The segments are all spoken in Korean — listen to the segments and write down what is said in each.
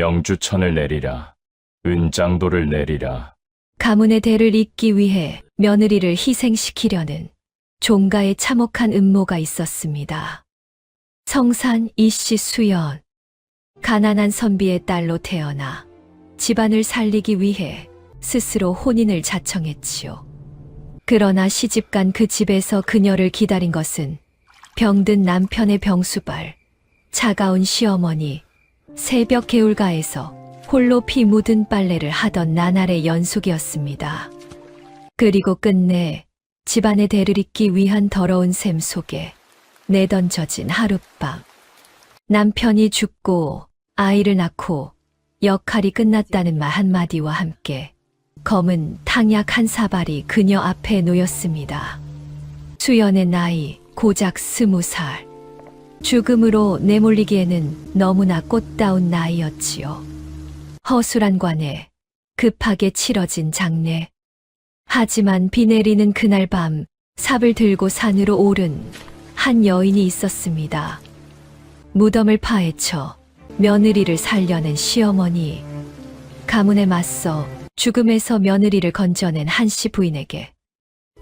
명주천을 내리라. 은장도를 내리라. 가문의 대를 잇기 위해 며느리를 희생시키려는 종가의 참혹한 음모가 있었습니다. 성산 이씨 수연. 가난한 선비의 딸로 태어나 집안을 살리기 위해 스스로 혼인을 자청했지요. 그러나 시집간 그 집에서 그녀를 기다린 것은 병든 남편의 병수발, 차가운 시어머니, 새벽 개울가에서 홀로 피 묻은 빨래를 하던 나날의 연속이었습니다. 그리고 끝내 집안의 대를 잇기 위한 더러운 셈 속에 내던져진 하룻밤. 남편이 죽고 아이를 낳고 역할이 끝났다는 말 한마디와 함께 검은 탕약 한 사발이 그녀 앞에 놓였습니다. 수연의 나이 고작 20살. 죽음으로 내몰리기에는 너무나 꽃다운 나이였지요. 허술한 관에 급하게 치러진 장례. 하지만 비 내리는 그날 밤 삽을 들고 산으로 오른 한 여인이 있었습니다. 무덤을 파헤쳐 며느리를 살려낸 시어머니. 가문에 맞서 죽음에서 며느리를 건져낸 한씨 부인에게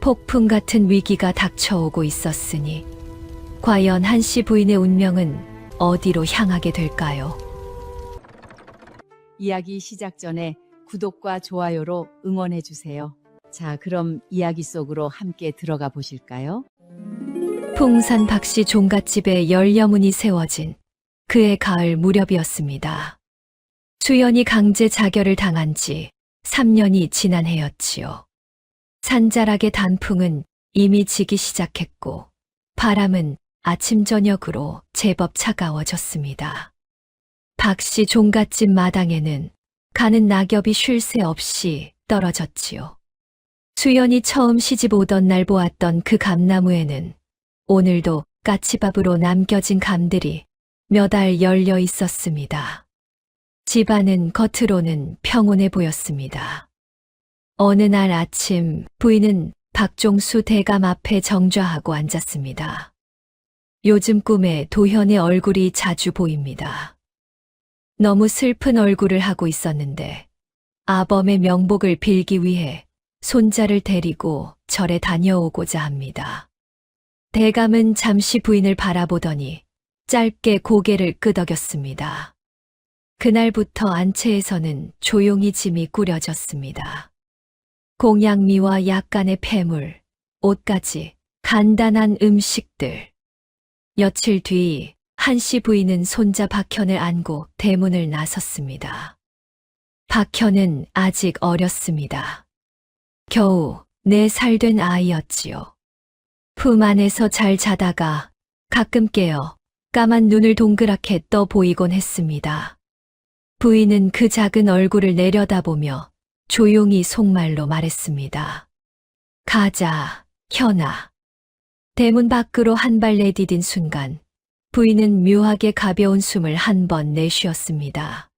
폭풍 같은 위기가 닥쳐오고 있었으니 과연 한씨 부인의 운명은 어디로 향하게 될까요? 이야기 시작 전에 구독과 좋아요로 응원해 주세요. 자, 그럼 이야기 속으로 함께 들어가 보실까요? 풍산 박씨 종갓집에 열여문이 세워진 그해 가을 무렵이었습니다. 수연이 강제 자결을 당한 지 3년이 지난 해였지요. 산자락의 단풍은 이미 지기 시작했고 바람은 아침 저녁으로 제법 차가워졌습니다. 박씨 종갓집 마당에는 가는 낙엽이 쉴 새 없이 떨어졌지요. 수연이 처음 시집 오던 날 보았던 그 감나무에는 오늘도 까치밥으로 남겨진 감들이 몇 알 열려 있었습니다. 집안은 겉으로는 평온해 보였습니다. 어느 날 아침 부인은 박종수 대감 앞에 정좌하고 앉았습니다. 요즘 꿈에 도현의 얼굴이 자주 보입니다. 너무 슬픈 얼굴을 하고 있었는데 아범의 명복을 빌기 위해 손자를 데리고 절에 다녀오고자 합니다. 대감은 잠시 부인을 바라보더니 짧게 고개를 끄덕였습니다. 그날부터 안채에서는 조용히 짐이 꾸려졌습니다. 공양미와 약간의 폐물, 옷까지 간단한 음식들. 며칠 뒤 한씨 부인은 손자 박현을 안고 대문을 나섰습니다. 박현은 아직 어렸습니다. 겨우 4살 된 아이였지요. 품 안에서 잘 자다가 가끔 깨어 까만 눈을 동그랗게 떠 보이곤 했습니다. 부인은 그 작은 얼굴을 내려다보며 조용히 속말로 말했습니다. 가자, 현아. 대문 밖으로 한 발 내디딘 순간 부인은 묘하게 가벼운 숨을 한 번 내쉬었습니다.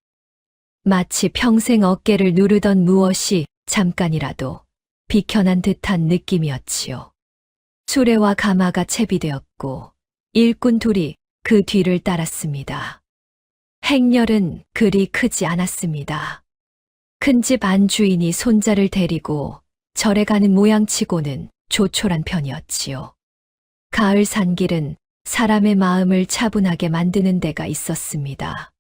마치 평생 어깨를 누르던 무엇이 잠깐이라도 비켜난 듯한 느낌이었지요. 수레와 가마가 채비되었고 일꾼 둘이 그 뒤를 따랐습니다. 행렬은 그리 크지 않았습니다. 큰 집 안주인이 손자를 데리고 절에 가는 모양치고는 조촐한 편이었지요. 가을 산길은 사람의 마음을 차분하게 만드는 데가 있었습니다.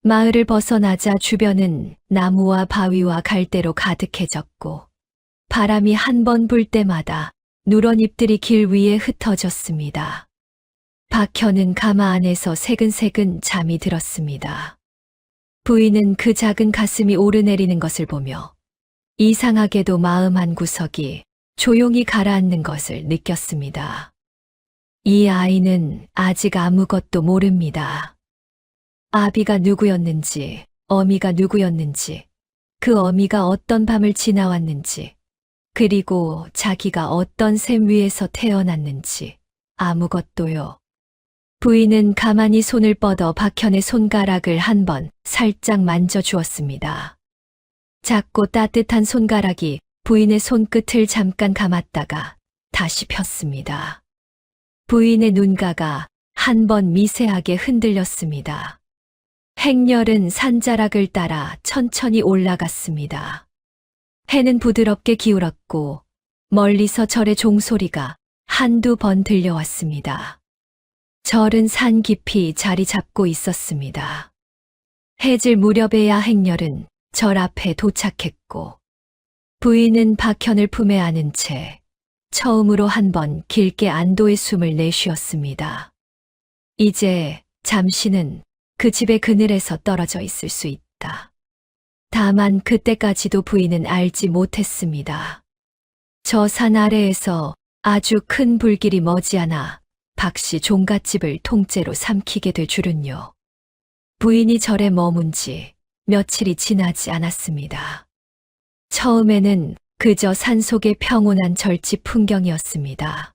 마을을 벗어나자 주변은 나무와 바위와 갈대로 가득해졌고 바람이 한 번 불 때마다 누런 잎들이 길 위에 흩어졌습니다. 박현은 가마 안에서 새근새근 잠이 들었습니다. 부인은 그 작은 가슴이 오르내리는 것을 보며 이상하게도 마음 한 구석이 조용히 가라앉는 것을 느꼈습니다. 이 아이는 아직 아무것도 모릅니다. 아비가 누구였는지, 어미가 누구였는지, 그 어미가 어떤 밤을 지나왔는지, 그리고 자기가 어떤 샘 위에서 태어났는지 아무것도요. 부인은 가만히 손을 뻗어 박현의 손가락을 한 번 살짝 만져주었습니다. 작고 따뜻한 손가락이 부인의 손끝을 잠깐 감았다가 다시 폈습니다. 부인의 눈가가 한 번 미세하게 흔들렸습니다. 행렬은 산자락을 따라 천천히 올라갔습니다. 해는 부드럽게 기울었고 멀리서 절의 종소리가 한두 번 들려왔습니다. 절은 산 깊이 자리 잡고 있었습니다. 해질 무렵에야 행렬은 절 앞에 도착했고 부인은 박현을 품에 안은 채 처음으로 한 번 길게 안도의 숨을 내쉬었습니다. 이제 잠시는 그 집의 그늘에서 떨어져 있을 수 있다. 다만 그때까지도 부인은 알지 못했습니다. 저 산 아래에서 아주 큰 불길이 머지않아 박씨 종갓집을 통째로 삼키게 될 줄은요. 부인이 절에 머문 지 며칠이 지나지 않았습니다. 처음에는 그저 산속의 평온한 절집 풍경이었습니다.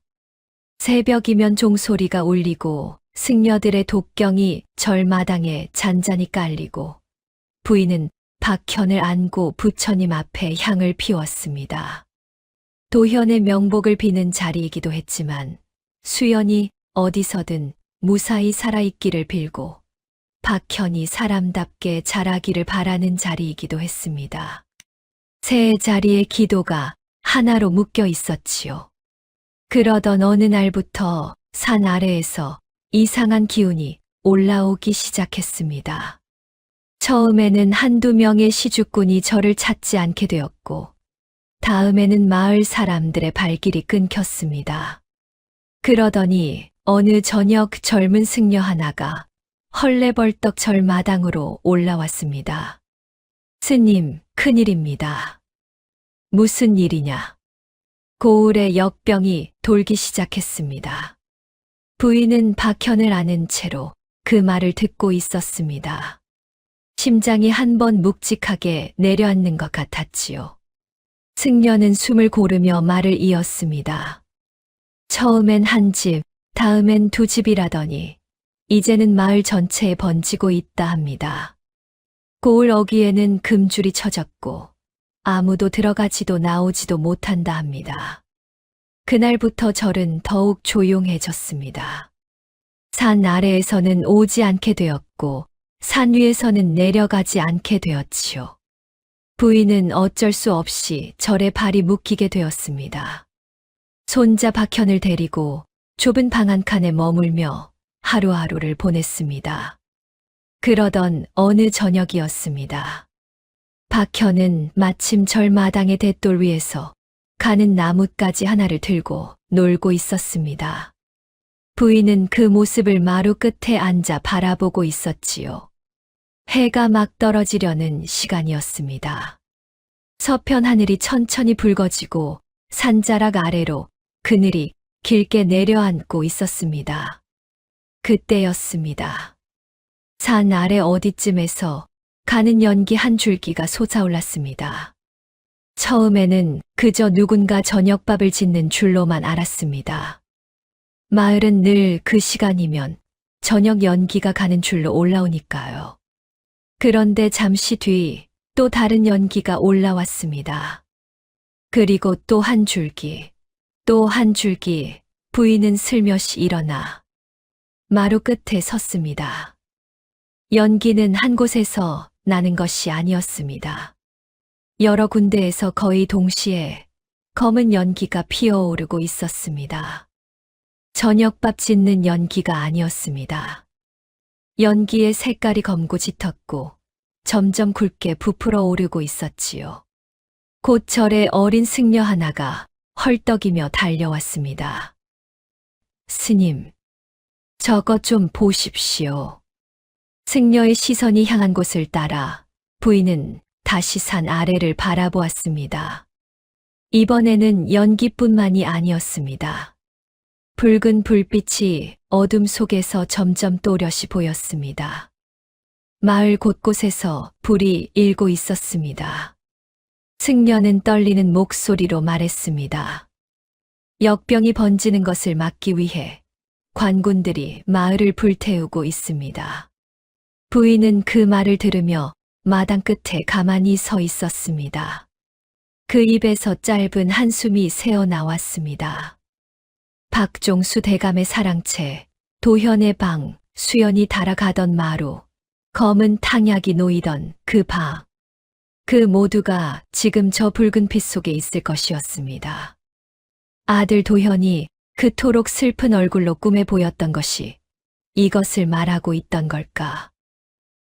새벽이면 종소리가 울리고 승려들의 독경이 절마당에 잔잔히 깔리고 부인은 박현을 안고 부처님 앞에 향을 피웠습니다. 도현의 명복을 비는 자리이기도 했지만 수연이 어디서든 무사히 살아있기를 빌고 박현이 사람답게 자라기를 바라는 자리이기도 했습니다. 세 자리의 기도가 하나로 묶여 있었지요. 그러던 어느 날부터 산 아래에서 이상한 기운이 올라오기 시작했습니다. 처음에는 한두 명의 시주꾼이 저를 찾지 않게 되었고, 다음에는 마을 사람들의 발길이 끊겼습니다. 그러더니 어느 저녁 젊은 승려 하나가 헐레벌떡 절 마당으로 올라왔습니다. 스님, 큰일입니다. 무슨 일이냐? 고을의 역병이 돌기 시작했습니다. 부인은 박현을 아는 채로 그 말을 듣고 있었습니다. 심장이 한 번 묵직하게 내려앉는 것 같았지요. 승려는 숨을 고르며 말을 이었습니다. 처음엔 한 집, 다음엔 두 집이라더니 이제는 마을 전체에 번지고 있다 합니다. 고을 어귀에는 금줄이 쳐졌고 아무도 들어가지도 나오지도 못한다 합니다. 그날부터 절은 더욱 조용해졌습니다. 산 아래에서는 오지 않게 되었고 산 위에서는 내려가지 않게 되었지요. 부인은 어쩔 수 없이 절에 발이 묶이게 되었습니다. 손자 박현을 데리고 좁은 방 한 칸에 머물며 하루하루를 보냈습니다. 그러던 어느 저녁이었습니다. 박현은 마침 절 마당의 돛돌 위에서 가는 나뭇가지 하나를 들고 놀고 있었습니다. 부인은 그 모습을 마루 끝에 앉아 바라보고 있었지요. 해가 막 떨어지려는 시간이었습니다. 서편 하늘이 천천히 붉어지고 산자락 아래로 그늘이 길게 내려앉고 있었습니다. 그때였습니다. 산 아래 어디쯤에서 가는 연기 한 줄기가 솟아올랐습니다. 처음에는 그저 누군가 저녁밥을 짓는 줄로만 알았습니다. 마을은 늘 그 시간이면 저녁 연기가 가는 줄로 올라오니까요. 그런데 잠시 뒤 또 다른 연기가 올라왔습니다. 그리고 또 한 줄기, 또 한 줄기, 부인은 슬며시 일어나 마루 끝에 섰습니다. 연기는 한 곳에서 나는 것이 아니었습니다. 여러 군데에서 거의 동시에 검은 연기가 피어오르고 있었습니다. 저녁밥 짓는 연기가 아니었습니다. 연기의 색깔이 검고 짙었고 점점 굵게 부풀어 오르고 있었지요. 곧 절에 어린 승려 하나가 헐떡이며 달려왔습니다. 스님, 저것 좀 보십시오. 승려의 시선이 향한 곳을 따라 부인은 다시 산 아래를 바라보았습니다. 이번에는 연기뿐만이 아니었습니다. 붉은 불빛이 어둠 속에서 점점 또렷이 보였습니다. 마을 곳곳에서 불이 일고 있었습니다. 승려는 떨리는 목소리로 말했습니다. 역병이 번지는 것을 막기 위해 관군들이 마을을 불태우고 있습니다. 부인은 그 말을 들으며 마당 끝에 가만히 서 있었습니다. 그 입에서 짧은 한숨이 새어나왔습니다. 박종수 대감의 사랑채, 도현의 방, 수연이 달아가던 마루, 검은 탕약이 놓이던 그 방. 그 모두가 지금 저 붉은 빛 속에 있을 것이었습니다. 아들 도현이 그토록 슬픈 얼굴로 꿈에 보였던 것이 이것을 말하고 있던 걸까?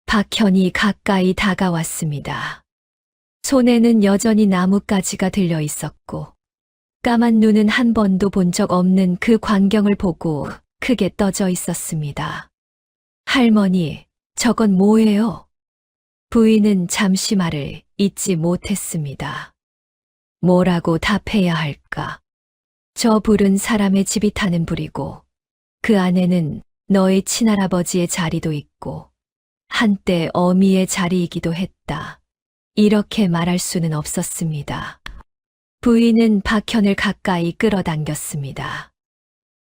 박현이 가까이 다가왔습니다. 손에는 여전히 나뭇가지가 들려 있었고, 까만 눈은 한 번도 본 적 없는 그 광경을 보고 크게 떠져 있었습니다. 할머니, 저건 뭐예요? 부인은 잠시 말을 잇지 못했습니다. 뭐라고 답해야 할까? 저 불은 사람의 집이 타는 불이고, 그 안에는 너의 친할아버지의 자리도 있고, 한때 어미의 자리이기도 했다. 이렇게 말할 수는 없었습니다. 부인은 박현을 가까이 끌어당겼습니다.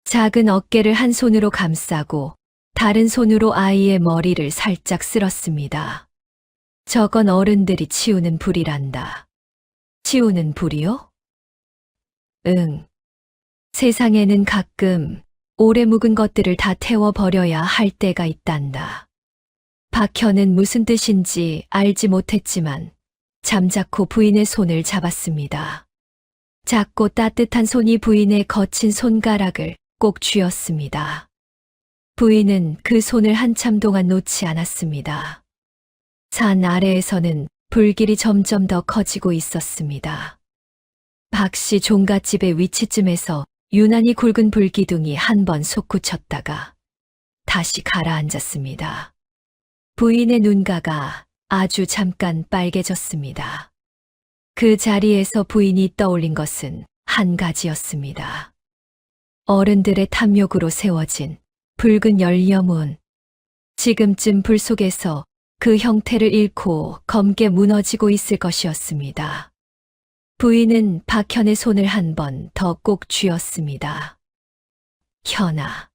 작은 어깨를 한 손으로 감싸고 다른 손으로 아이의 머리를 살짝 쓸었습니다. 저건 어른들이 치우는 불이란다. 치우는 불이요? 응. 세상에는 가끔 오래 묵은 것들을 다 태워버려야 할 때가 있단다. 박현은 무슨 뜻인지 알지 못했지만 잠자코 부인의 손을 잡았습니다. 작고 따뜻한 손이 부인의 거친 손가락을 꼭 쥐었습니다. 부인은 그 손을 한참 동안 놓지 않았습니다. 산 아래에서는 불길이 점점 더 커지고 있었습니다. 박씨 종갓집의 위치쯤에서 유난히 굵은 불기둥이 한 번 솟구쳤다가 다시 가라앉았습니다. 부인의 눈가가 아주 잠깐 빨개졌습니다. 그 자리에서 부인이 떠올린 것은 한 가지였습니다. 어른들의 탐욕으로 세워진 붉은 열려문. 지금쯤 불 속에서 그 형태를 잃고 검게 무너지고 있을 것이었습니다. 부인은 박현의 손을 한 번 더 꼭 쥐었습니다. 현아,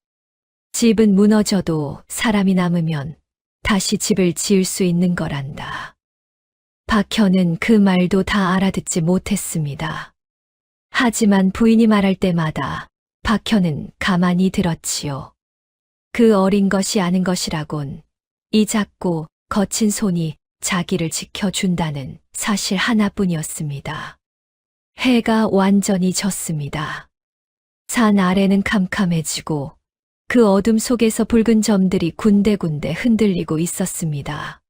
집은 무너져도 사람이 남으면 다시 집을 지을 수 있는 거란다. 박현은 그 말도 다 알아듣지 못했습니다. 하지만 부인이 말할 때마다 박현은 가만히 들었지요. 그 어린 것이 아는 것이라곤 이 작고 거친 손이 자기를 지켜준다는 사실 하나뿐이었습니다. 해가 완전히 졌습니다. 산 아래는 캄캄해지고 그 어둠 속에서 붉은 점들이 군데군데 흔들리고 있었습니다.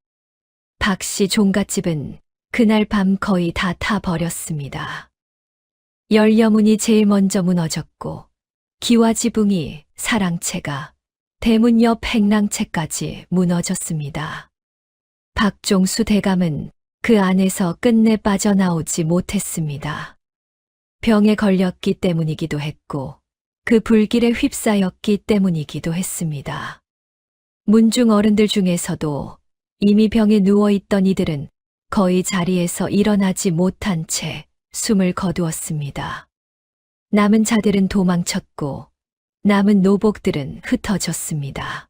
박씨 종갓집은 그날 밤 거의 다 타버렸습니다. 열려문이 제일 먼저 무너졌고 기와지붕이 사랑채가 대문 옆 행랑채까지 무너졌습니다. 박종수 대감은 그 안에서 끝내 빠져나오지 못했습니다. 병에 걸렸기 때문이기도 했고 그 불길에 휩싸였기 때문이기도 했습니다. 문중 어른들 중에서도 이미 병에 누워있던 이들은 거의 자리에서 일어나지 못한 채 숨을 거두었습니다. 남은 자들은 도망쳤고 남은 노복들은 흩어졌습니다.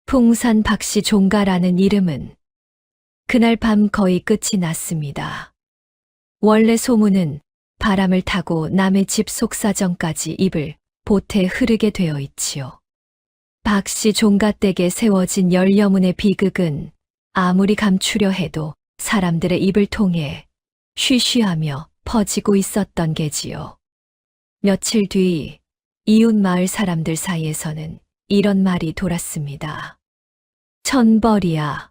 풍산 박씨 종가라는 이름은 그날 밤 거의 끝이 났습니다. 원래 소문은 바람을 타고 남의 집 속사정까지 입을 보태 흐르게 되어 있지요. 박씨 종갓댁에 세워진 열려문의 비극은 아무리 감추려 해도 사람들의 입을 통해 쉬쉬하며 퍼지고 있었던 게지요. 며칠 뒤 이웃 마을 사람들 사이에서는 이런 말이 돌았습니다. 천벌이야.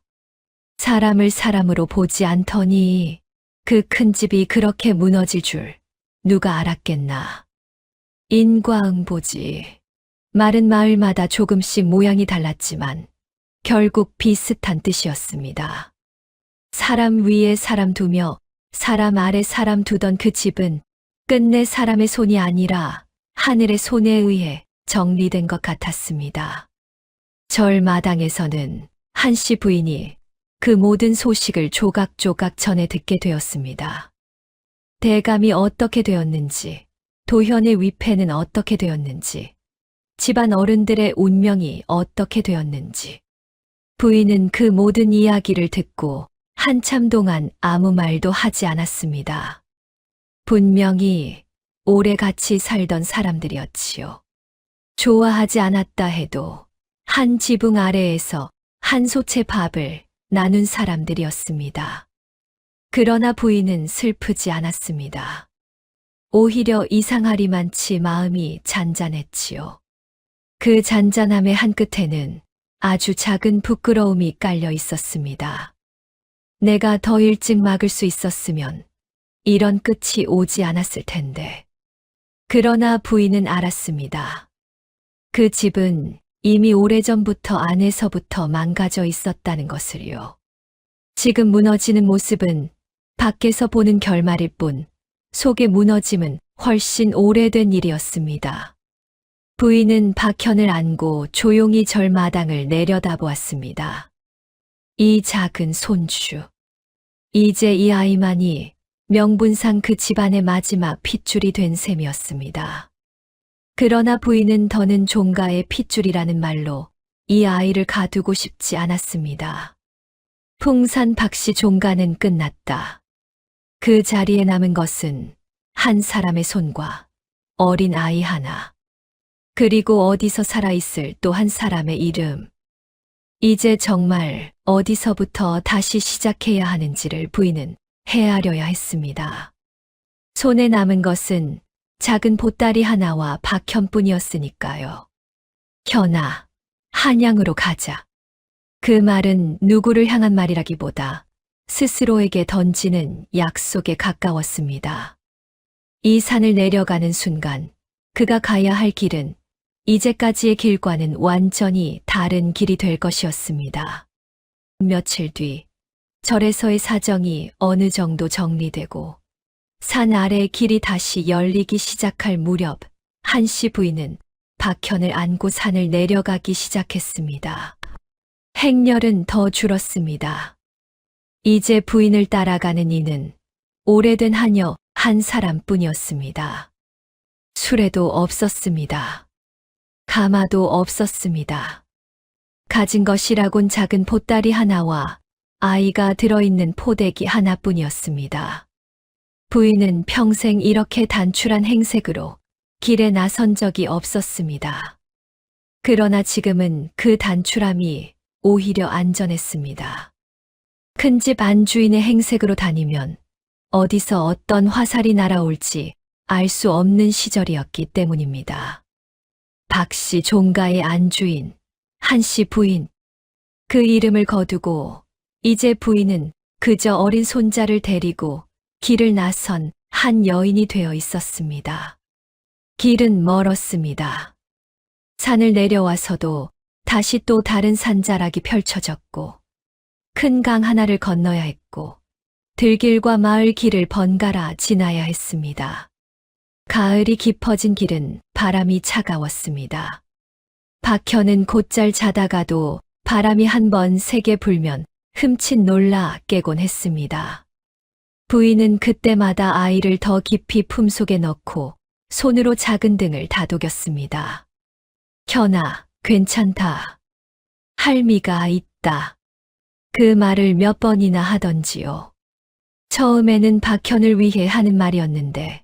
사람을 사람으로 보지 않더니 그 큰 집이 그렇게 무너질 줄 누가 알았겠나. 인과응보지. 말은 마을마다 조금씩 모양이 달랐지만 결국 비슷한 뜻이었습니다. 사람 위에 사람 두며 사람 아래 사람 두던 그 집은 끝내 사람의 손이 아니라 하늘의 손에 의해 정리된 것 같았습니다. 절 마당에서는 한씨 부인이 그 모든 소식을 조각조각 전해 듣게 되었습니다. 대감이 어떻게 되었는지, 도현의 위패는 어떻게 되었는지, 집안 어른들의 운명이 어떻게 되었는지. 부인은 그 모든 이야기를 듣고 한참 동안 아무 말도 하지 않았습니다. 분명히 오래 같이 살던 사람들이었지요. 좋아하지 않았다 해도 한 지붕 아래에서 한 소채 밥을 나눈 사람들이었습니다. 그러나 부인은 슬프지 않았습니다. 오히려 이상하리만치 마음이 잔잔했지요. 그 잔잔함의 한끝에는 아주 작은 부끄러움이 깔려 있었습니다. 내가 더 일찍 막을 수 있었으면 이런 끝이 오지 않았을 텐데. 그러나 부인은 알았습니다. 그 집은 이미 오래전부터 안에서부터 망가져 있었다는 것을요. 지금 무너지는 모습은 밖에서 보는 결말일 뿐, 속의 무너짐은 훨씬 오래된 일이었습니다. 부인은 박현을 안고 조용히 절마당을 내려다보았습니다. 이 작은 손주. 이제 이 아이만이 명분상 그 집안의 마지막 핏줄이 된 셈이었습니다. 그러나 부인은 더는 종가의 핏줄이라는 말로 이 아이를 가두고 싶지 않았습니다. 풍산 박씨 종가는 끝났다. 그 자리에 남은 것은 한 사람의 손과 어린 아이 하나, 그리고 어디서 살아있을 또 한 사람의 이름. 이제 정말 어디서부터 다시 시작해야 하는지를 부인은 헤아려야 했습니다. 손에 남은 것은 작은 보따리 하나와 박현뿐이었으니까요. 현아, 한양으로 가자. 그 말은 누구를 향한 말이라기보다 스스로에게 던지는 약속에 가까웠습니다. 이 산을 내려가는 순간 그가 가야 할 길은 이제까지의 길과는 완전히 다른 길이 될 것이었습니다. 며칠 뒤 절에서의 사정이 어느 정도 정리되고 산 아래의 길이 다시 열리기 시작할 무렵 한씨 부인은 박현을 안고 산을 내려가기 시작했습니다. 행렬은 더 줄었습니다. 이제 부인을 따라가는 이는 오래된 하녀 한 사람뿐이었습니다. 수레도 없었습니다. 가마도 없었습니다. 가진 것이라곤 작은 보따리 하나와 아이가 들어있는 포대기 하나뿐이었습니다. 부인은 평생 이렇게 단출한 행색으로 길에 나선 적이 없었습니다. 그러나 지금은 그 단출함이 오히려 안전했습니다. 큰 집 안주인의 행색으로 다니면 어디서 어떤 화살이 날아올지 알 수 없는 시절이었기 때문입니다. 박씨 종가의 안주인, 한씨 부인. 그 이름을 거두고 이제 부인은 그저 어린 손자를 데리고 길을 나선 한 여인이 되어 있었습니다. 길은 멀었습니다. 산을 내려와서도 다시 또 다른 산자락이 펼쳐졌고 큰 강 하나를 건너야 했고 들길과 마을 길을 번갈아 지나야 했습니다. 가을이 깊어진 길은 바람이 차가웠습니다. 박현은 곧잘 자다가도 바람이 한 번 세게 불면 흠칫 놀라 깨곤 했습니다. 부인은 그때마다 아이를 더 깊이 품속에 넣고 손으로 작은 등을 다독였습니다. 현아, 괜찮다. 할미가 있다. 그 말을 몇 번이나 하던지요. 처음에는 박현을 위해 하는 말이었는데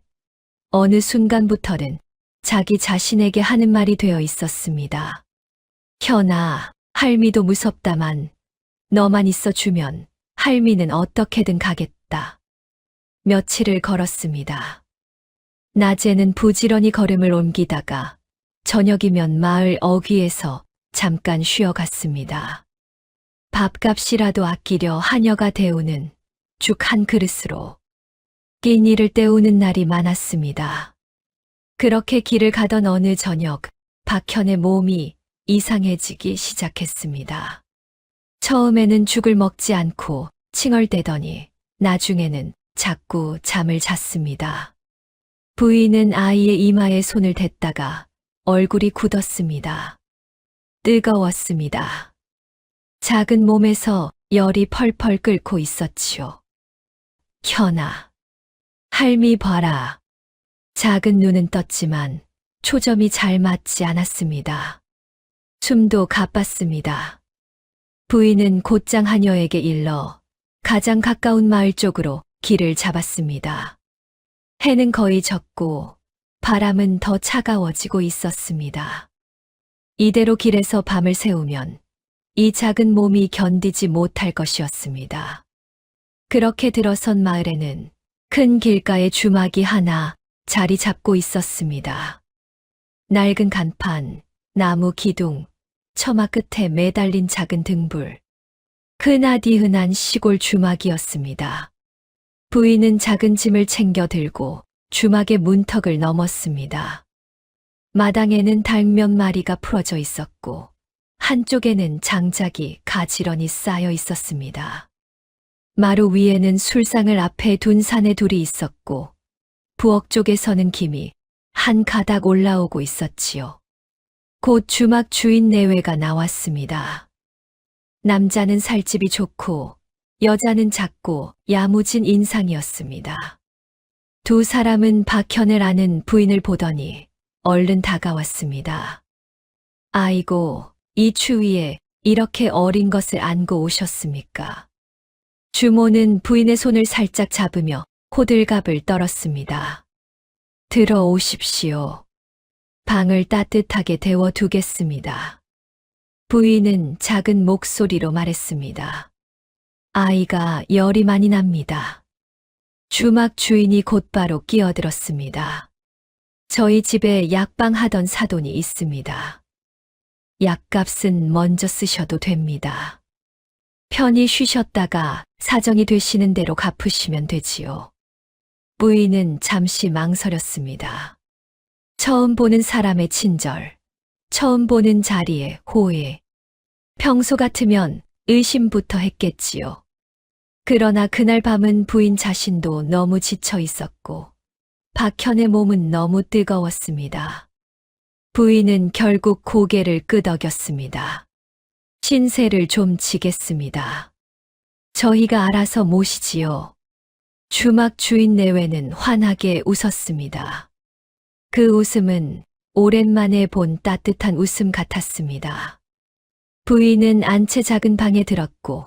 어느 순간부터는 자기 자신에게 하는 말이 되어 있었습니다. 현아, 할미도 무섭다만 너만 있어주면 할미는 어떻게든 가겠다. 며칠을 걸었습니다. 낮에는 부지런히 걸음을 옮기다가 저녁이면 마을 어귀에서 잠깐 쉬어갔습니다. 밥값이라도 아끼려 하녀가 데우는 죽 한 그릇으로 끼니를 때우는 날이 많았습니다. 그렇게 길을 가던 어느 저녁, 박현의 몸이 이상해지기 시작했습니다. 처음에는 죽을 먹지 않고 칭얼대더니 나중에는 자꾸 잠을 잤습니다. 부인은 아이의 이마에 손을 댔다가 얼굴이 굳었습니다. 뜨거웠습니다. 작은 몸에서 열이 펄펄 끓고 있었지요. 현아, 할미 봐라. 작은 눈은 떴지만 초점이 잘 맞지 않았습니다. 숨도 가빴습니다. 부인은 곧장 하녀에게 일러 가장 가까운 마을 쪽으로 길을 잡았습니다. 해는 거의 졌고 바람은 더 차가워지고 있었습니다. 이대로 길에서 밤을 새우면 이 작은 몸이 견디지 못할 것이었습니다. 그렇게 들어선 마을에는 큰 길가에 주막이 하나 자리 잡고 있었습니다. 낡은 간판, 나무 기둥, 처마 끝에 매달린 작은 등불. 흔하디흔한 시골 주막이었습니다. 부인은 작은 짐을 챙겨 들고 주막의 문턱을 넘었습니다. 마당에는 닭 몇 마리가 풀어져 있었고 한쪽에는 장작이 가지런히 쌓여 있었습니다. 마루 위에는 술상을 앞에 둔 사내 둘이 있었고 부엌 쪽에서는 김이 한 가닥 올라오고 있었지요. 곧 주막 주인 내외가 나왔습니다. 남자는 살집이 좋고 여자는 작고 야무진 인상이었습니다. 두 사람은 박현을 아는 부인을 보더니 얼른 다가왔습니다. 아이고, 이 추위에 이렇게 어린 것을 안고 오셨습니까? 주모는 부인의 손을 살짝 잡으며 호들갑을 떨었습니다. 들어오십시오. 방을 따뜻하게 데워두겠습니다. 부인은 작은 목소리로 말했습니다. 아이가 열이 많이 납니다. 주막 주인이 곧바로 끼어들었습니다. 저희 집에 약방 하던 사돈이 있습니다. 약값은 먼저 쓰셔도 됩니다. 편히 쉬셨다가 사정이 되시는 대로 갚으시면 되지요. 부인은 잠시 망설였습니다. 처음 보는 사람의 친절, 처음 보는 자리에 호의. 평소 같으면 의심부터 했겠지요. 그러나 그날 밤은 부인 자신도 너무 지쳐 있었고 박현의 몸은 너무 뜨거웠습니다. 부인은 결국 고개를 끄덕였습니다. 신세를 좀 지겠습니다. 저희가 알아서 모시지요. 주막 주인 내외는 환하게 웃었습니다. 그 웃음은 오랜만에 본 따뜻한 웃음 같았습니다. 부인은 안채 작은 방에 들었고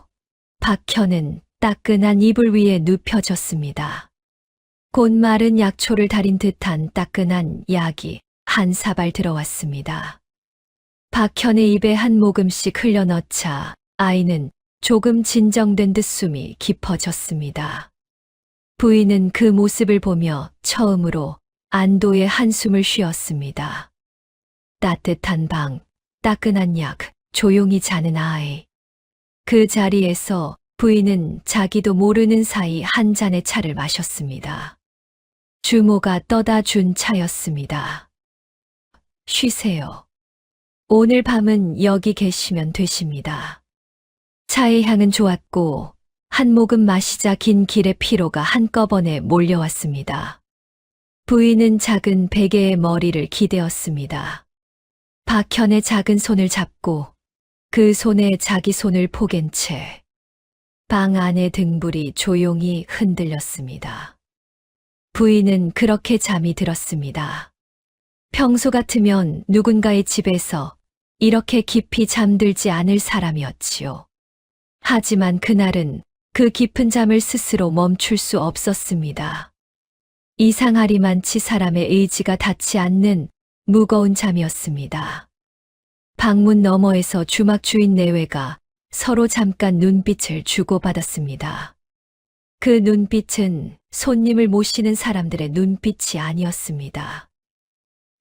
박현은 따끈한 이불 위에 눕혀졌습니다. 곧 마른 약초를 달인 듯한 따끈한 약이 한 사발 들어왔습니다. 박현의 입에 한 모금씩 흘려넣자 아이는 조금 진정된 듯 숨이 깊어졌습니다. 부인은 그 모습을 보며 처음으로 안도의 한숨을 쉬었습니다. 따뜻한 방, 따끈한 약, 조용히 자는 아이. 그 자리에서 부인은 자기도 모르는 사이 한 잔의 차를 마셨습니다. 주모가 떠다 준 차였습니다. 쉬세요. 오늘 밤은 여기 계시면 되십니다. 차의 향은 좋았고 한 모금 마시자 긴 길의 피로가 한꺼번에 몰려왔습니다. 부인은 작은 베개의 머리를 기대었습니다. 박현의 작은 손을 잡고 그 손에 자기 손을 포갠 채 방 안의 등불이 조용히 흔들렸습니다. 부인은 그렇게 잠이 들었습니다. 평소 같으면 누군가의 집에서 이렇게 깊이 잠들지 않을 사람이었지요. 하지만 그날은 그 깊은 잠을 스스로 멈출 수 없었습니다. 이상하리만치 사람의 의지가 닿지 않는 무거운 잠이었습니다. 방문 너머에서 주막 주인 내외가 서로 잠깐 눈빛을 주고받았습니다. 그 눈빛은 손님을 모시는 사람들의 눈빛이 아니었습니다.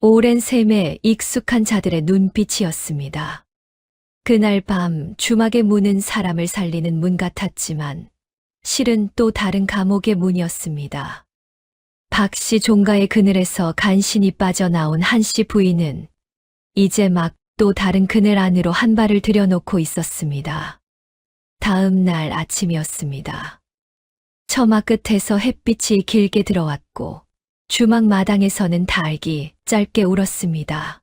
오랜 셈에 익숙한 자들의 눈빛이었습니다. 그날 밤 주막의 문은 사람을 살리는 문 같았지만 실은 또 다른 감옥의 문이었습니다. 박씨 종가의 그늘에서 간신히 빠져나온 한씨 부인은 이제 막 또 다른 그늘 안으로 한 발을 들여놓고 있었습니다. 다음 날 아침이었습니다. 처마 끝에서 햇빛이 길게 들어왔고 주막 마당에서는 닭이 짧게 울었습니다.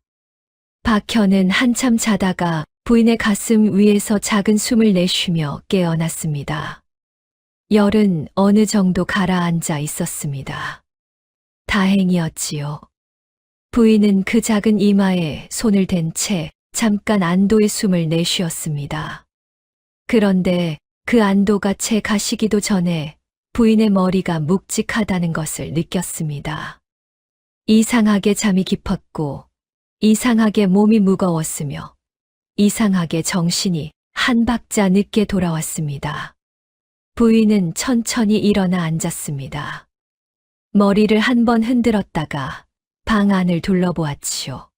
박현은 한참 자다가 부인의 가슴 위에서 작은 숨을 내쉬며 깨어났습니다. 열은 어느 정도 가라앉아 있었습니다. 다행이었지요. 부인은 그 작은 이마에 손을 댄 채 잠깐 안도의 숨을 내쉬었습니다. 그런데 그 안도가 채 가시기도 전에 부인의 머리가 묵직하다는 것을 느꼈습니다. 이상하게 잠이 깊었고, 이상하게 몸이 무거웠으며, 이상하게 정신이 한 박자 늦게 돌아왔습니다. 부인은 천천히 일어나 앉았습니다. 머리를 한 번 흔들었다가 방 안을 둘러보았지요.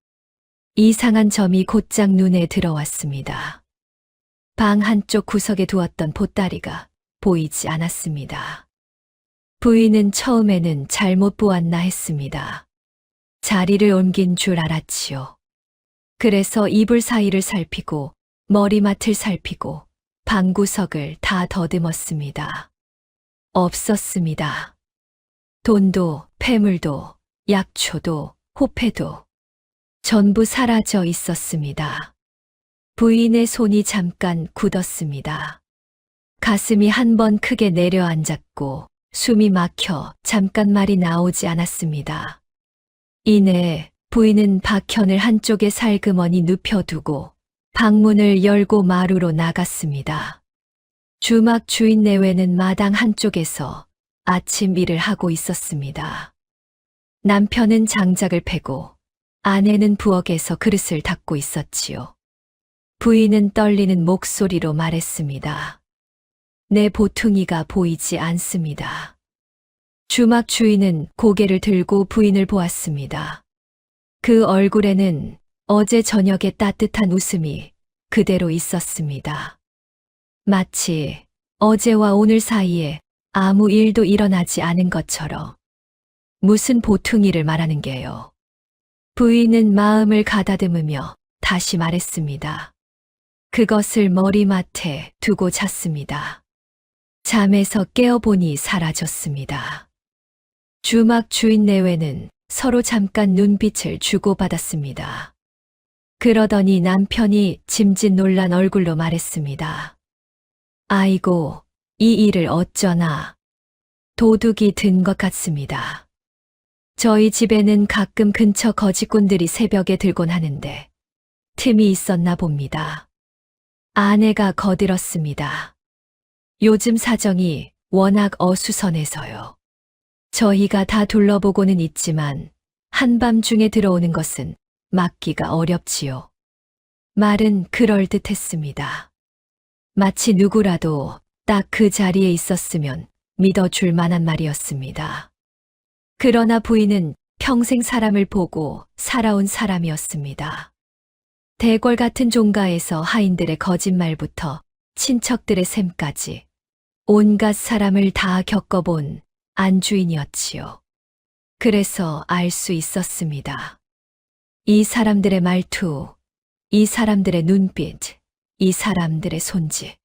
이상한 점이 곧장 눈에 들어왔습니다. 방 한쪽 구석에 두었던 보따리가 보이지 않았습니다. 부인은 처음에는 잘못 보았나 했습니다. 자리를 옮긴 줄 알았지요. 그래서 이불 사이를 살피고 머리맡을 살피고 방구석을 다 더듬었습니다. 없었습니다. 돈도 폐물도 약초도 호패도 전부 사라져 있었습니다. 부인의 손이 잠깐 굳었습니다. 가슴이 한 번 크게 내려앉았고 숨이 막혀 잠깐 말이 나오지 않았습니다. 이내 부인은 박현을 한쪽에 살그머니 눕혀두고 방문을 열고 마루로 나갔습니다. 주막 주인 내외는 마당 한쪽에서 아침 일을 하고 있었습니다. 남편은 장작을 패고 아내는 부엌에서 그릇을 닦고 있었지요. 부인은 떨리는 목소리로 말했습니다. 내 보퉁이가 보이지 않습니다. 주막 주인은 고개를 들고 부인을 보았습니다. 그 얼굴에는 어제 저녁의 따뜻한 웃음이 그대로 있었습니다. 마치 어제와 오늘 사이에 아무 일도 일어나지 않은 것처럼. 무슨 보퉁이를 말하는 게요. 부인은 마음을 가다듬으며 다시 말했습니다. 그것을 머리맡에 두고 잤습니다. 잠에서 깨어보니 사라졌습니다. 주막 주인 내외는 서로 잠깐 눈빛을 주고받았습니다. 그러더니 남편이 짐짓 놀란 얼굴로 말했습니다. 아이고, 이 일을 어쩌나. 도둑이 든 것 같습니다. 저희 집에는 가끔 근처 거지꾼들이 새벽에 들곤 하는데 틈이 있었나 봅니다. 아내가 거들었습니다. 요즘 사정이 워낙 어수선해서요. 저희가 다 둘러보고는 있지만 한밤중에 들어오는 것은 막기가 어렵지요. 말은 그럴듯했습니다. 마치 누구라도 딱 그 자리에 있었으면 믿어줄 만한 말이었습니다. 그러나 부인은 평생 사람을 보고 살아온 사람이었습니다. 대궐 같은 종가에서 하인들의 거짓말부터 친척들의 셈까지 온갖 사람을 다 겪어본 안주인이었지요. 그래서 알 수 있었습니다. 이 사람들의 말투, 이 사람들의 눈빛, 이 사람들의 손짓.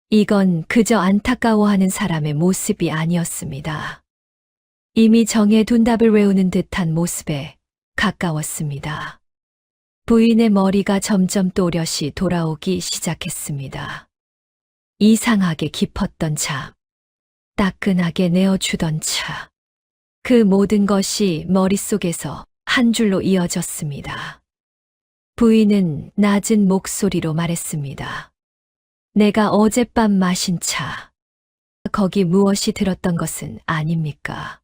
이건 그저 안타까워하는 사람의 모습이 아니었습니다. 이미 정해둔 답을 외우는 듯한 모습에 가까웠습니다. 부인의 머리가 점점 또렷이 돌아오기 시작했습니다. 이상하게 깊었던 잠, 따끈하게 내어주던 차. 그 모든 것이 머릿속에서 한 줄로 이어졌습니다. 부인은 낮은 목소리로 말했습니다. 내가 어젯밤 마신 차. 거기 무엇이 들었던 것은 아닙니까?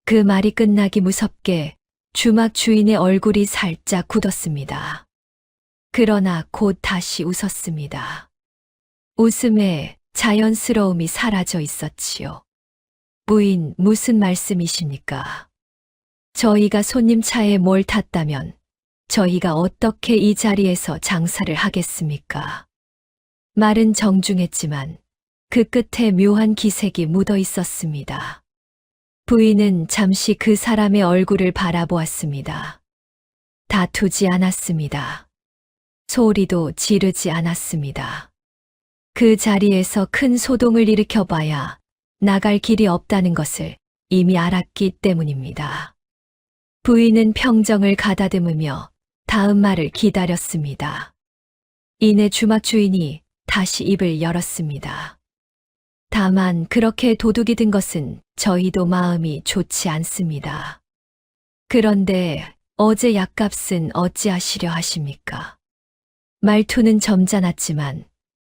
그 말이 끝나기 무섭게 주막 주인의 얼굴이 살짝 굳었습니다. 그러나 곧 다시 웃었습니다. 웃음에 자연스러움이 사라져 있었지요. 부인, 무슨 말씀이십니까? 저희가 손님 차에 뭘 탔다면 저희가 어떻게 이 자리에서 장사를 하겠습니까? 말은 정중했지만 그 끝에 묘한 기색이 묻어 있었습니다. 부인은 잠시 그 사람의 얼굴을 바라보았습니다. 다투지 않았습니다. 소리도 지르지 않았습니다. 그 자리에서 큰 소동을 일으켜봐야 나갈 길이 없다는 것을 이미 알았기 때문입니다. 부인은 평정을 가다듬으며 다음 말을 기다렸습니다. 이내 주막 주인이 다시 입을 열었습니다. 다만 그렇게 도둑이 든 것은 저희도 마음이 좋지 않습니다. 그런데 어제 약값은 어찌하시려 하십니까? 말투는 점잖았지만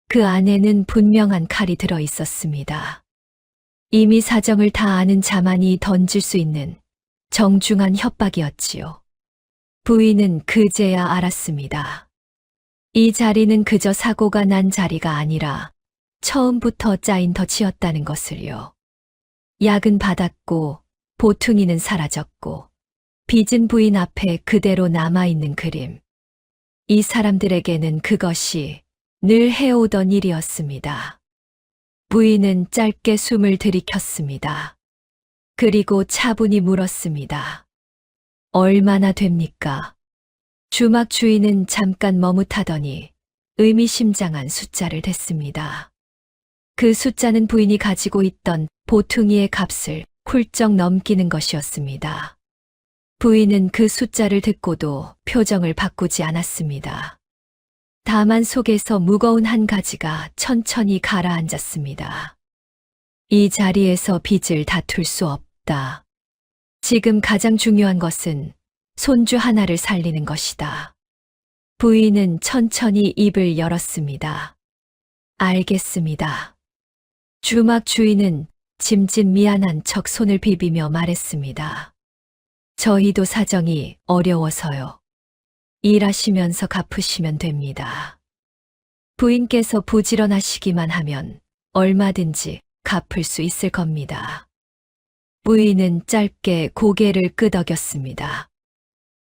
그 안에는 분명한 칼이 들어 있었습니다. 이미 사정을 다 아는 자만이 던질 수 있는 정중한 협박이었지요. 부인은 그제야 알았습니다. 이 자리는 그저 사고가 난 자리가 아니라 처음부터 짜인 덫이었다는 것을요. 약은 받았고 보퉁이는 사라졌고 빚은 부인 앞에 그대로 남아있는 그림. 이 사람들에게는 그것이 늘 해오던 일이었습니다. 부인은 짧게 숨을 들이켰습니다. 그리고 차분히 물었습니다. 얼마나 됩니까? 주막 주인은 잠깐 머뭇하더니 의미심장한 숫자를 댔습니다. 그 숫자는 부인이 가지고 있던 보퉁이의 값을 훌쩍 넘기는 것이었습니다. 부인은 그 숫자를 듣고도 표정을 바꾸지 않았습니다. 다만 속에서 무거운 한 가지가 천천히 가라앉았습니다. 이 자리에서 빚을 다툴 수 없다. 지금 가장 중요한 것은 손주 하나를 살리는 것이다. 부인은 천천히 입을 열었습니다. 알겠습니다. 주막 주인은 짐짓 미안한 척 손을 비비며 말했습니다. 저희도 사정이 어려워서요. 일하시면서 갚으시면 됩니다. 부인께서 부지런하시기만 하면 얼마든지 갚을 수 있을 겁니다. 부인은 짧게 고개를 끄덕였습니다.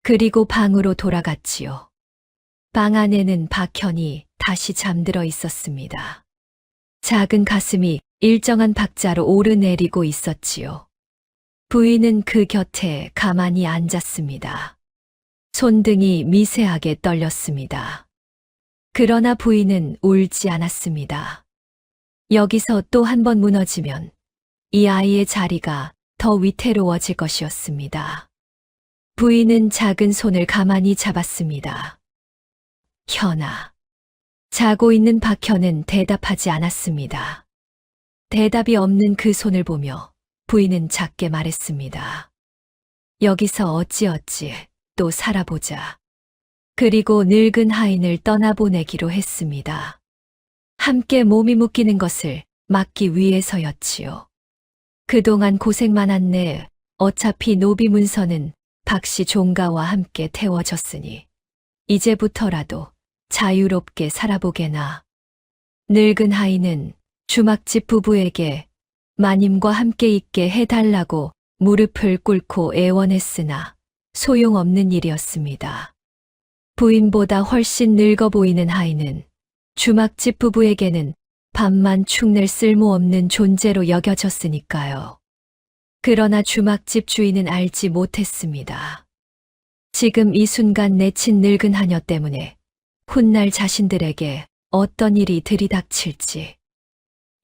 그리고 방으로 돌아갔지요. 방 안에는 박현이 다시 잠들어 있었습니다. 작은 가슴이 일정한 박자로 오르내리고 있었지요. 부인은 그 곁에 가만히 앉았습니다. 손등이 미세하게 떨렸습니다. 그러나 부인은 울지 않았습니다. 여기서 또 한 번 무너지면 이 아이의 자리가 더 위태로워질 것이었습니다. 부인은 작은 손을 가만히 잡았습니다. 현아. 자고 있는 박현은 대답하지 않았습니다. 대답이 없는 그 손을 보며 부인은 작게 말했습니다. 여기서 어찌어찌 또 살아보자. 그리고 늙은 하인을 떠나보내기로 했습니다. 함께 몸이 묶이는 것을 막기 위해서였지요. 그동안 고생 많았네. 어차피 노비 문서는 박씨 종가와 함께 태워졌으니 이제부터라도 자유롭게 살아보게나. 늙은 하인은 주막집 부부에게 마님과 함께 있게 해달라고 무릎을 꿇고 애원했으나 소용없는 일이었습니다. 부인보다 훨씬 늙어 보이는 하인은 주막집 부부에게는 밥만 축낼 쓸모없는 존재로 여겨졌으니까요. 그러나 주막집 주인은 알지 못했습니다. 지금 이 순간 내친 늙은 하녀 때문에 훗날 자신들에게 어떤 일이 들이닥칠지.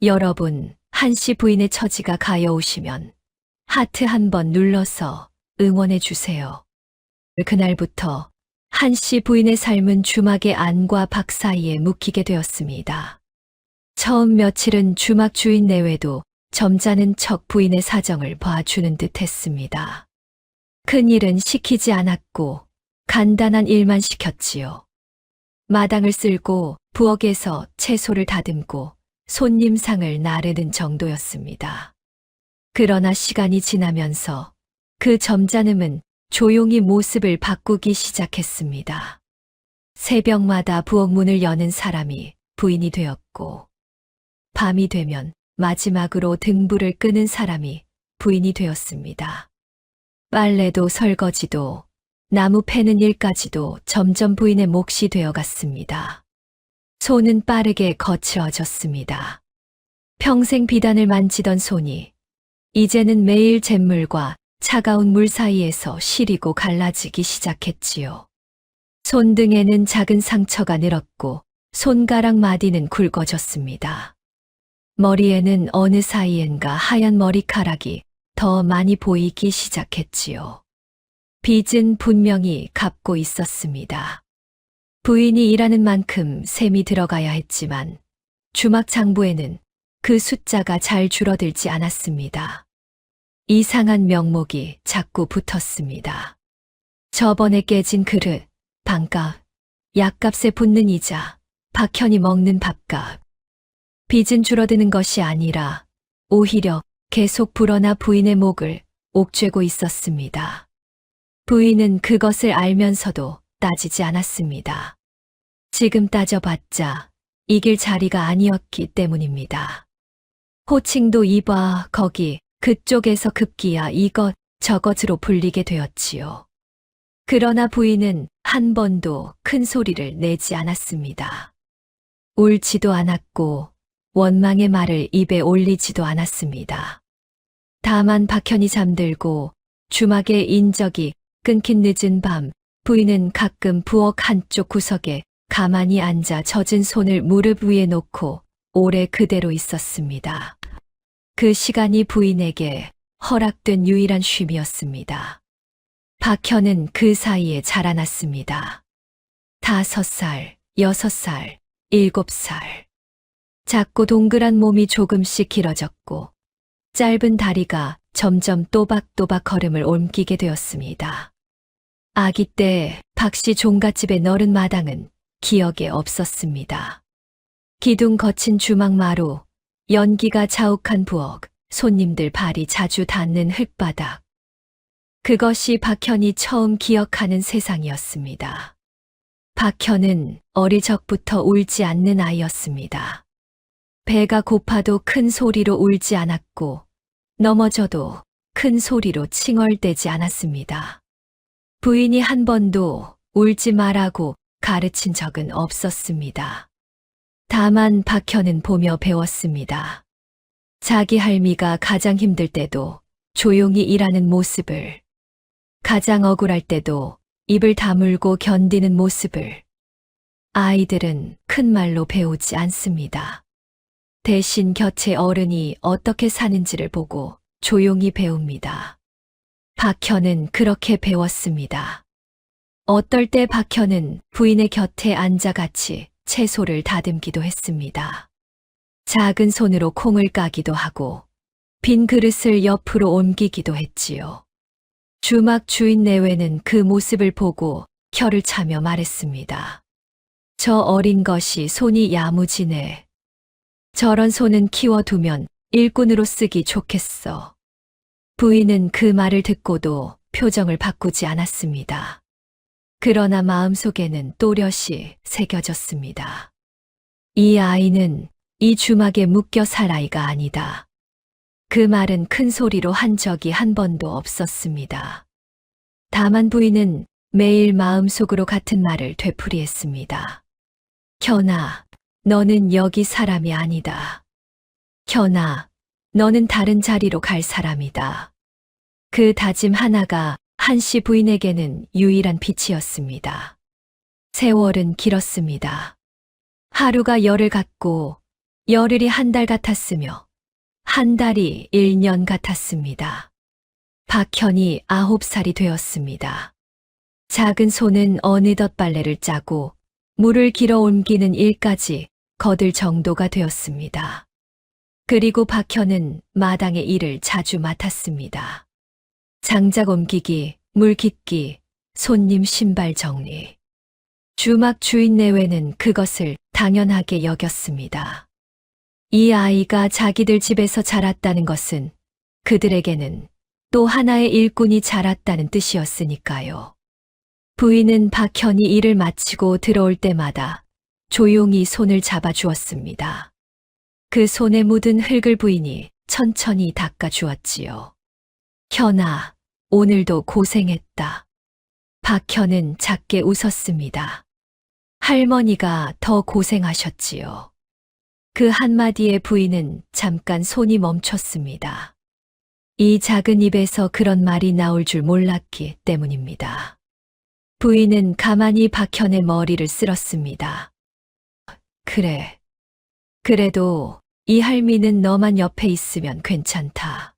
여러분, 한씨 부인의 처지가 가여우시면 하트 한번 눌러서 응원해 주세요. 그날부터 한씨 부인의 삶은 주막의 안과 밖 사이에 묶이게 되었습니다. 처음 며칠은 주막 주인 내외도 점잖은 척 부인의 사정을 봐주는 듯 했습니다. 큰 일은 시키지 않았고 간단한 일만 시켰지요. 마당을 쓸고 부엌에서 채소를 다듬고 손님상을 나르는 정도였습니다. 그러나 시간이 지나면서 그 점잖음은 조용히 모습을 바꾸기 시작했습니다. 새벽마다 부엌 문을 여는 사람이 부인이 되었고, 밤이 되면 마지막으로 등불을 끄는 사람이 부인이 되었습니다. 빨래도 설거지도 나무 패는 일까지도 점점 부인의 몫이 되어갔습니다. 손은 빠르게 거칠어졌습니다. 평생 비단을 만지던 손이 이제는 매일 잿물과 차가운 물 사이에서 시리고 갈라지기 시작했지요. 손등에는 작은 상처가 늘었고 손가락 마디는 굵어졌습니다. 머리에는 어느 사이엔가 하얀 머리카락이 더 많이 보이기 시작했지요. 빚은 분명히 갚고 있었습니다. 부인이 일하는 만큼 셈이 들어가야 했지만 주막 장부에는 그 숫자가 잘 줄어들지 않았습니다. 이상한 명목이 자꾸 붙었습니다. 저번에 깨진 그릇, 방값, 약값에 붙는 이자, 박현이 먹는 밥값. 빚은 줄어드는 것이 아니라 오히려 계속 불어나 부인의 목을 옥죄고 있었습니다. 부인은 그것을 알면서도 따지지 않았습니다. 지금 따져봤자 이길 자리가 아니었기 때문입니다. 호칭도 이봐 거기 그쪽에서 급기야 이것 저것으로 불리게 되었지요. 그러나 부인은 한 번도 큰 소리를 내지 않았습니다. 울지도 않았고 원망의 말을 입에 올리지도 않았습니다. 다만 박현이 잠들고 주막의 인적이 끊긴 늦은 밤 부인은 가끔 부엌 한쪽 구석에 가만히 앉아 젖은 손을 무릎 위에 놓고 오래 그대로 있었습니다. 그 시간이 부인에게 허락된 유일한 쉼이었습니다. 박현은 그 사이에 자라났습니다. 5살, 6살, 7살. 작고 동그란 몸이 조금씩 길어졌고 짧은 다리가 점점 또박또박 걸음을 옮기게 되었습니다. 아기 때 박씨 종갓집의 너른 마당은 기억에 없었습니다. 기둥 거친 주막 마루, 연기가 자욱한 부엌, 손님들 발이 자주 닿는 흙바닥. 그것이 박현이 처음 기억하는 세상이었습니다. 박현은 어릴 적부터 울지 않는 아이였습니다. 배가 고파도 큰 소리로 울지 않았고 넘어져도 큰 소리로 칭얼대지 않았습니다. 부인이 한 번도 울지 말라고 가르친 적은 없었습니다. 다만 박현은 보며 배웠습니다. 자기 할미가 가장 힘들 때도 조용히 일하는 모습을, 가장 억울할 때도 입을 다물고 견디는 모습을. 아이들은 큰 말로 배우지 않습니다. 대신 곁에 어른이 어떻게 사는지를 보고 조용히 배웁니다. 박현은 그렇게 배웠습니다. 어떨 때 박현은 부인의 곁에 앉아 같이 채소를 다듬기도 했습니다. 작은 손으로 콩을 까기도 하고 빈 그릇을 옆으로 옮기기도 했지요. 주막 주인 내외는 그 모습을 보고 혀를 차며 말했습니다. 저 어린 것이 손이 야무지네. 저런 손은 키워두면 일꾼으로 쓰기 좋겠어. 부인은 그 말을 듣고도 표정을 바꾸지 않았습니다. 그러나 마음속에는 또렷이 새겨졌습니다. 이 아이는 이 주막에 묶여 살 아이가 아니다. 그 말은 큰 소리로 한 적이 한 번도 없었습니다. 다만 부인은 매일 마음속으로 같은 말을 되풀이했습니다. 현아, 너는 여기 사람이 아니다. 현아, 너는 다른 자리로 갈 사람이다. 그 다짐 하나가 한씨 부인에게는 유일한 빛이었습니다. 세월은 길었습니다. 하루가 열흘 같고 열흘이 한 달 같았으며 한 달이 1년 같았습니다. 박현이 9살이 되었습니다. 작은 손은 어느덧 빨래를 짜고 물을 길어 옮기는 일까지 거들 정도가 되었습니다. 그리고 박현은 마당의 일을 자주 맡았습니다. 장작 옮기기, 물 깃기, 손님 신발 정리. 주막 주인 내외는 그것을 당연하게 여겼습니다. 이 아이가 자기들 집에서 자랐다는 것은 그들에게는 또 하나의 일꾼이 자랐다는 뜻이었으니까요. 부인은 박현이 일을 마치고 들어올 때마다 조용히 손을 잡아주었습니다. 그 손에 묻은 흙을 부인이 천천히 닦아주었지요. 현아, 오늘도 고생했다. 박현은 작게 웃었습니다. 할머니가 더 고생하셨지요. 그 한마디에 부인은 잠깐 손이 멈췄습니다. 이 작은 입에서 그런 말이 나올 줄 몰랐기 때문입니다. 부인은 가만히 박현의 머리를 쓸었습니다. 그래. 그래도 이 할미는 너만 옆에 있으면 괜찮다.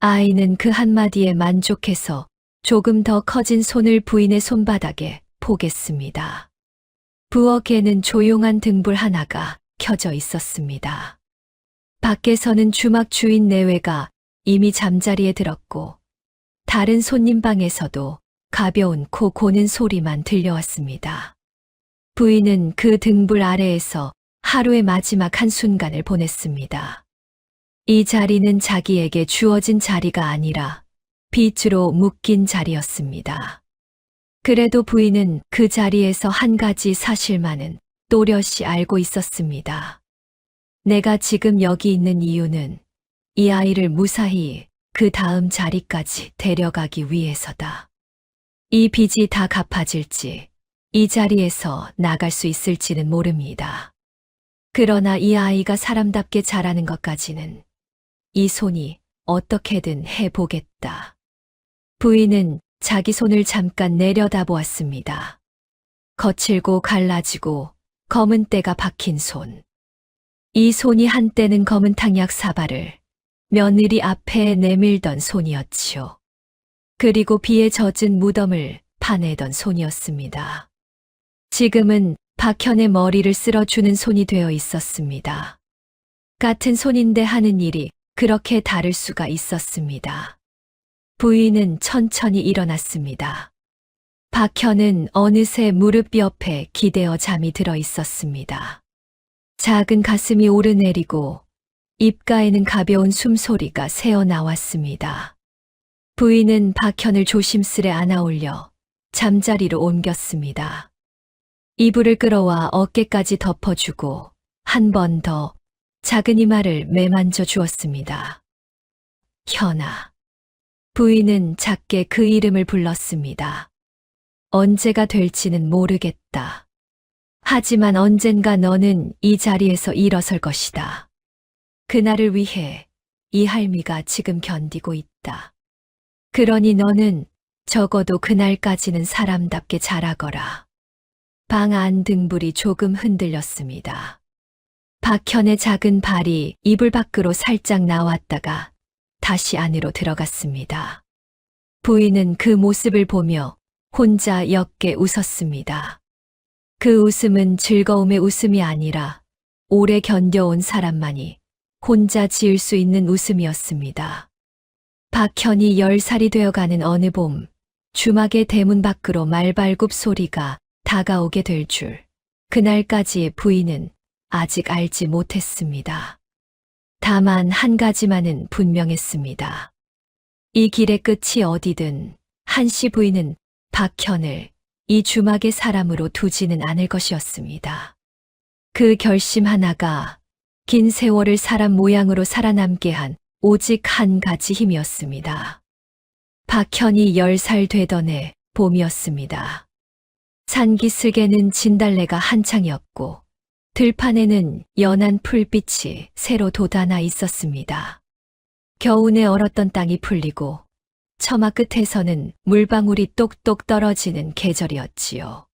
아이는 그 한마디에 만족해서 조금 더 커진 손을 부인의 손바닥에 포겠습니다. 부엌에는 조용한 등불 하나가 켜져 있었습니다. 밖에서는 주막 주인 내외가 이미 잠자리에 들었고 다른 손님 방에서도 가벼운 코 고는 소리만 들려왔습니다. 부인은 그 등불 아래에서 하루의 마지막 한순간을 보냈습니다. 이 자리는 자기에게 주어진 자리가 아니라 빛으로 묶인 자리였습니다. 그래도 부인은 그 자리에서 한 가지 사실만은 또렷이 알고 있었습니다. 내가 지금 여기 있는 이유는 이 아이를 무사히 그 다음 자리까지 데려가기 위해서다. 이 빚이 다 갚아질지, 이 자리에서 나갈 수 있을지는 모릅니다. 그러나 이 아이가 사람답게 자라는 것까지는 이 손이 어떻게든 해보겠다. 부인은 자기 손을 잠깐 내려다보았습니다. 거칠고 갈라지고 검은 때가 박힌 손. 이 손이 한때는 검은 탕약 사발을 며느리 앞에 내밀던 손이었지요. 그리고 비에 젖은 무덤을 파내던 손이었습니다. 지금은 박현의 머리를 쓸어주는 손이 되어 있었습니다. 같은 손인데 하는 일이 그렇게 다를 수가 있었습니다. 부인은 천천히 일어났습니다. 박현은 어느새 무릎 옆에 기대어 잠이 들어 있었습니다. 작은 가슴이 오르내리고 입가에는 가벼운 숨소리가 새어나왔습니다. 부인은 박현을 조심스레 안아올려 잠자리로 옮겼습니다. 이불을 끌어와 어깨까지 덮어주고 한 번 더 작은 이마를 매만져 주었습니다. 현아. 부인은 작게 그 이름을 불렀습니다. 언제가 될지는 모르겠다. 하지만 언젠가 너는 이 자리에서 일어설 것이다. 그날을 위해 이 할미가 지금 견디고 있다. 그러니 너는 적어도 그날까지는 사람답게 자라거라. 방 안 등불이 조금 흔들렸습니다. 박현의 작은 발이 이불 밖으로 살짝 나왔다가 다시 안으로 들어갔습니다. 부인은 그 모습을 보며 혼자 옅게 웃었습니다. 그 웃음은 즐거움의 웃음이 아니라 오래 견뎌온 사람만이 혼자 지을 수 있는 웃음이었습니다. 박현이 10살이 되어가는 어느 봄, 주막의 대문 밖으로 말발굽 소리가 다가오게 될 줄, 그날까지의 부인은 아직 알지 못했습니다. 다만 한 가지만은 분명했습니다. 이 길의 끝이 어디든 한씨 부인은 박현을 이 주막의 사람으로 두지는 않을 것이었습니다. 그 결심 하나가 긴 세월을 사람 모양으로 살아남게 한 오직 한 가지 힘이었습니다. 박현이 10살 되던 해 봄이었습니다. 산기슭에는 진달래가 한창이었고 들판에는 연한 풀빛이 새로 돋아나 있었습니다. 겨우내 얼었던 땅이 풀리고 처마 끝에서는 물방울이 똑똑 떨어지는 계절이었지요.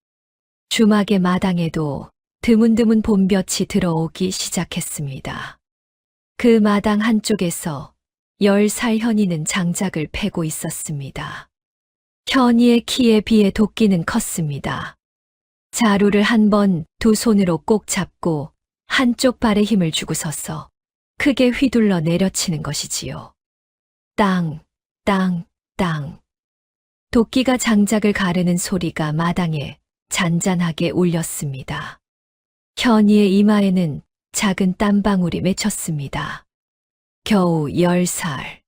주막의 마당에도 드문드문 봄볕이 들어오기 시작했습니다. 그 마당 한쪽에서 10살 현이는 장작을 패고 있었습니다. 현이의 키에 비해 도끼는 컸습니다. 자루를 한 번 두 손으로 꼭 잡고 한쪽 발에 힘을 주고 서서 크게 휘둘러 내려치는 것이지요. 땅, 땅, 땅. 도끼가 장작을 가르는 소리가 마당에 잔잔하게 울렸습니다. 현이의 이마에는 작은 땀방울이 맺혔습니다. 겨우 10살.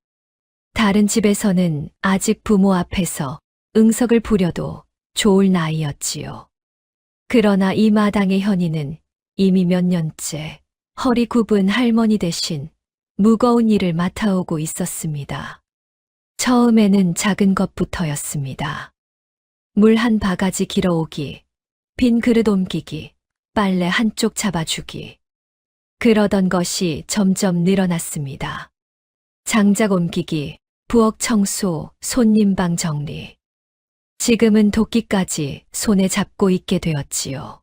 다른 집에서는 아직 부모 앞에서 응석을 부려도 좋을 나이였지요. 그러나 이 마당의 현이는 이미 몇 년째 허리 굽은 할머니 대신 무거운 일을 맡아오고 있었습니다. 처음에는 작은 것부터였습니다. 물 한 바가지 길어오기, 빈 그릇 옮기기, 빨래 한쪽 잡아주기. 그러던 것이 점점 늘어났습니다. 장작 옮기기, 부엌 청소, 손님방 정리. 지금은 도끼까지 손에 잡고 있게 되었지요.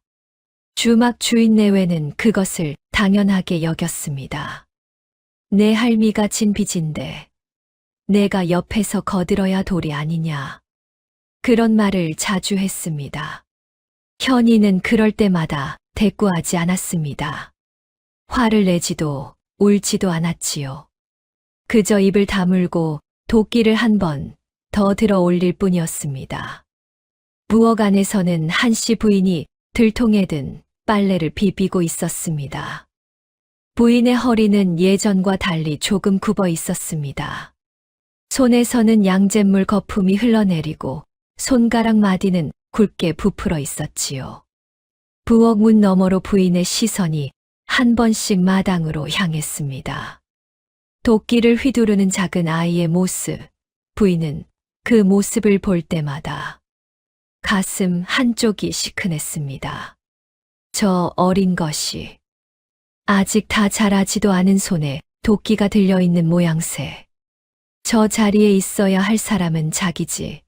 주막 주인 내외는 그것을 당연하게 여겼습니다. 내 할미가 진 빚인데 내가 옆에서 거들어야 도리 아니냐. 그런 말을 자주 했습니다. 현이는 그럴 때마다 대꾸하지 않았습니다. 화를 내지도 울지도 않았지요. 그저 입을 다물고 도끼를 한 번 더 들어 올릴 뿐이었습니다. 부엌 안에서는 한씨 부인이 들통에 든 빨래를 비비고 있었습니다. 부인의 허리는 예전과 달리 조금 굽어 있었습니다. 손에서는 양잿물 거품이 흘러내리고 손가락 마디는 굵게 부풀어 있었지요. 부엌 문 너머로 부인의 시선이 한 번씩 마당으로 향했습니다. 도끼를 휘두르는 작은 아이의 모습, 부인은 그 모습을 볼 때마다 가슴 한쪽이 시큰했습니다. 저 어린 것이 아직 다 자라지도 않은 손에 도끼가 들려있는 모양새. 저 자리에 있어야 할 사람은 자기지,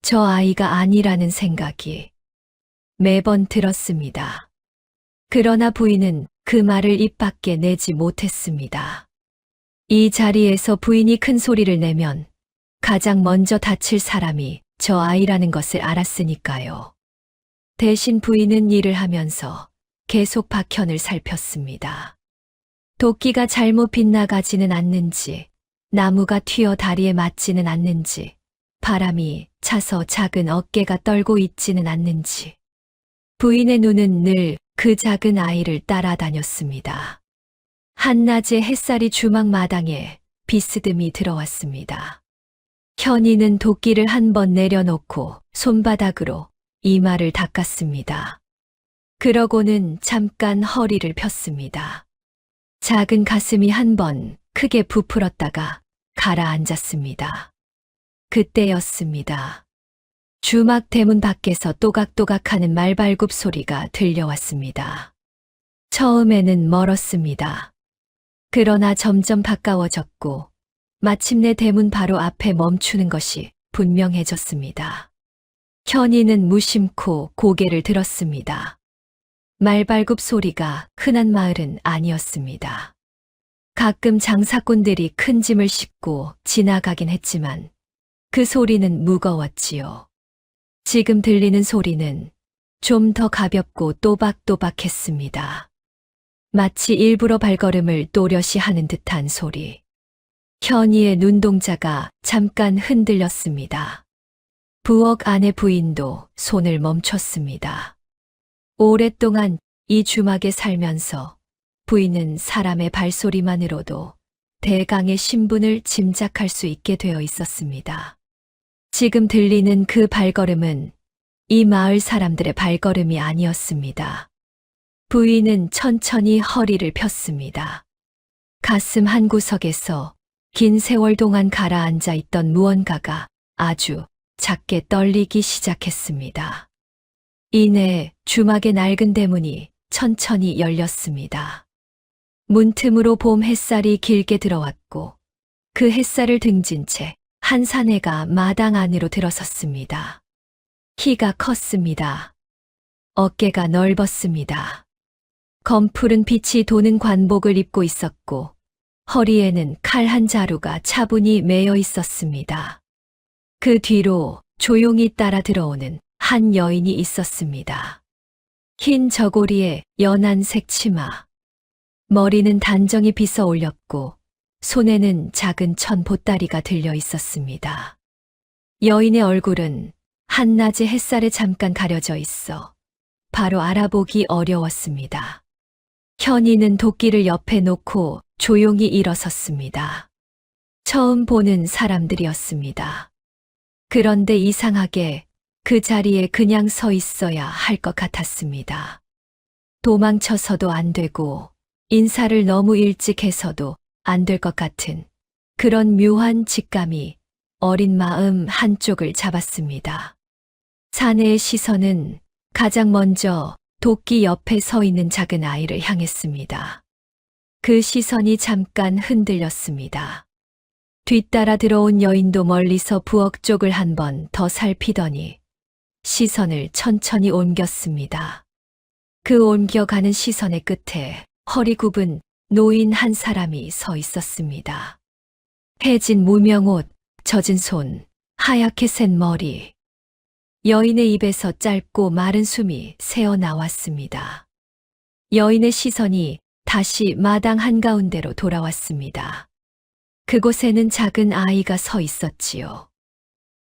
저 아이가 아니라는 생각이 매번 들었습니다. 그러나 부인은 그 말을 입 밖에 내지 못했습니다. 이 자리에서 부인이 큰 소리를 내면 가장 먼저 다칠 사람이 저 아이라는 것을 알았으니까요. 대신 부인은 일을 하면서 계속 박현을 살폈습니다. 도끼가 잘못 빗나가지는 않는지, 나무가 튀어 다리에 맞지는 않는지, 바람이 차서 작은 어깨가 떨고 있지는 않는지. 부인의 눈은 늘 그 작은 아이를 따라다녔습니다. 한낮에 햇살이 주막 마당에 비스듬히 들어왔습니다. 현이는 도끼를 한 번 내려놓고 손바닥으로 이마를 닦았습니다. 그러고는 잠깐 허리를 폈습니다. 작은 가슴이 한 번 크게 부풀었다가 가라앉았습니다. 그때였습니다. 주막 대문 밖에서 또각또각하는 말발굽 소리가 들려왔습니다. 처음에는 멀었습니다. 그러나 점점 가까워졌고 마침내 대문 바로 앞에 멈추는 것이 분명해졌습니다. 현이는 무심코 고개를 들었습니다. 말발굽 소리가 흔한 마을은 아니었습니다. 가끔 장사꾼들이 큰 짐을 싣고 지나가긴 했지만 그 소리는 무거웠지요. 지금 들리는 소리는 좀 더 가볍고 또박또박했습니다. 마치 일부러 발걸음을 또렷이 하는 듯한 소리. 현이의 눈동자가 잠깐 흔들렸습니다. 부엌 안의 부인도 손을 멈췄습니다. 오랫동안 이 주막에 살면서 부인은 사람의 발소리만으로도 대강의 신분을 짐작할 수 있게 되어 있었습니다. 지금 들리는 그 발걸음은 이 마을 사람들의 발걸음이 아니었습니다. 부인은 천천히 허리를 폈습니다. 가슴 한구석에서 긴 세월 동안 가라앉아 있던 무언가가 아주 작게 떨리기 시작했습니다. 이내 주막의 낡은 대문이 천천히 열렸습니다. 문틈으로 봄 햇살이 길게 들어왔고 그 햇살을 등진 채 한 사내가 마당 안으로 들어섰습니다. 키가 컸습니다. 어깨가 넓었습니다. 검푸른 빛이 도는 관복을 입고 있었고 허리에는 칼 한 자루가 차분히 매여 있었습니다. 그 뒤로 조용히 따라 들어오는 한 여인이 있었습니다. 흰 저고리에 연한 색 치마, 머리는 단정히 빗어 올렸고 손에는 작은 천 보따리가 들려 있었습니다. 여인의 얼굴은 한낮의 햇살에 잠깐 가려져 있어 바로 알아보기 어려웠습니다. 현이는 도끼를 옆에 놓고 조용히 일어섰습니다. 처음 보는 사람들이었습니다. 그런데 이상하게 그 자리에 그냥 서 있어야 할 것 같았습니다. 도망쳐서도 안 되고 인사를 너무 일찍 해서도 안 될 것 같은 그런 묘한 직감이 어린 마음 한쪽을 잡았습니다. 사내의 시선은 가장 먼저 도끼 옆에 서 있는 작은 아이를 향했습니다. 그 시선이 잠깐 흔들렸습니다. 뒤따라 들어온 여인도 멀리서 부엌 쪽을 한 번 더 살피더니 시선을 천천히 옮겼습니다. 그 옮겨가는 시선의 끝에 허리 굽은 노인 한 사람이 서 있었습니다. 해진 무명옷, 젖은 손, 하얗게 센 머리. 여인의 입에서 짧고 마른 숨이 새어 나왔습니다. 여인의 시선이 다시 마당 한가운데로 돌아왔습니다. 그곳에는 작은 아이가 서 있었지요.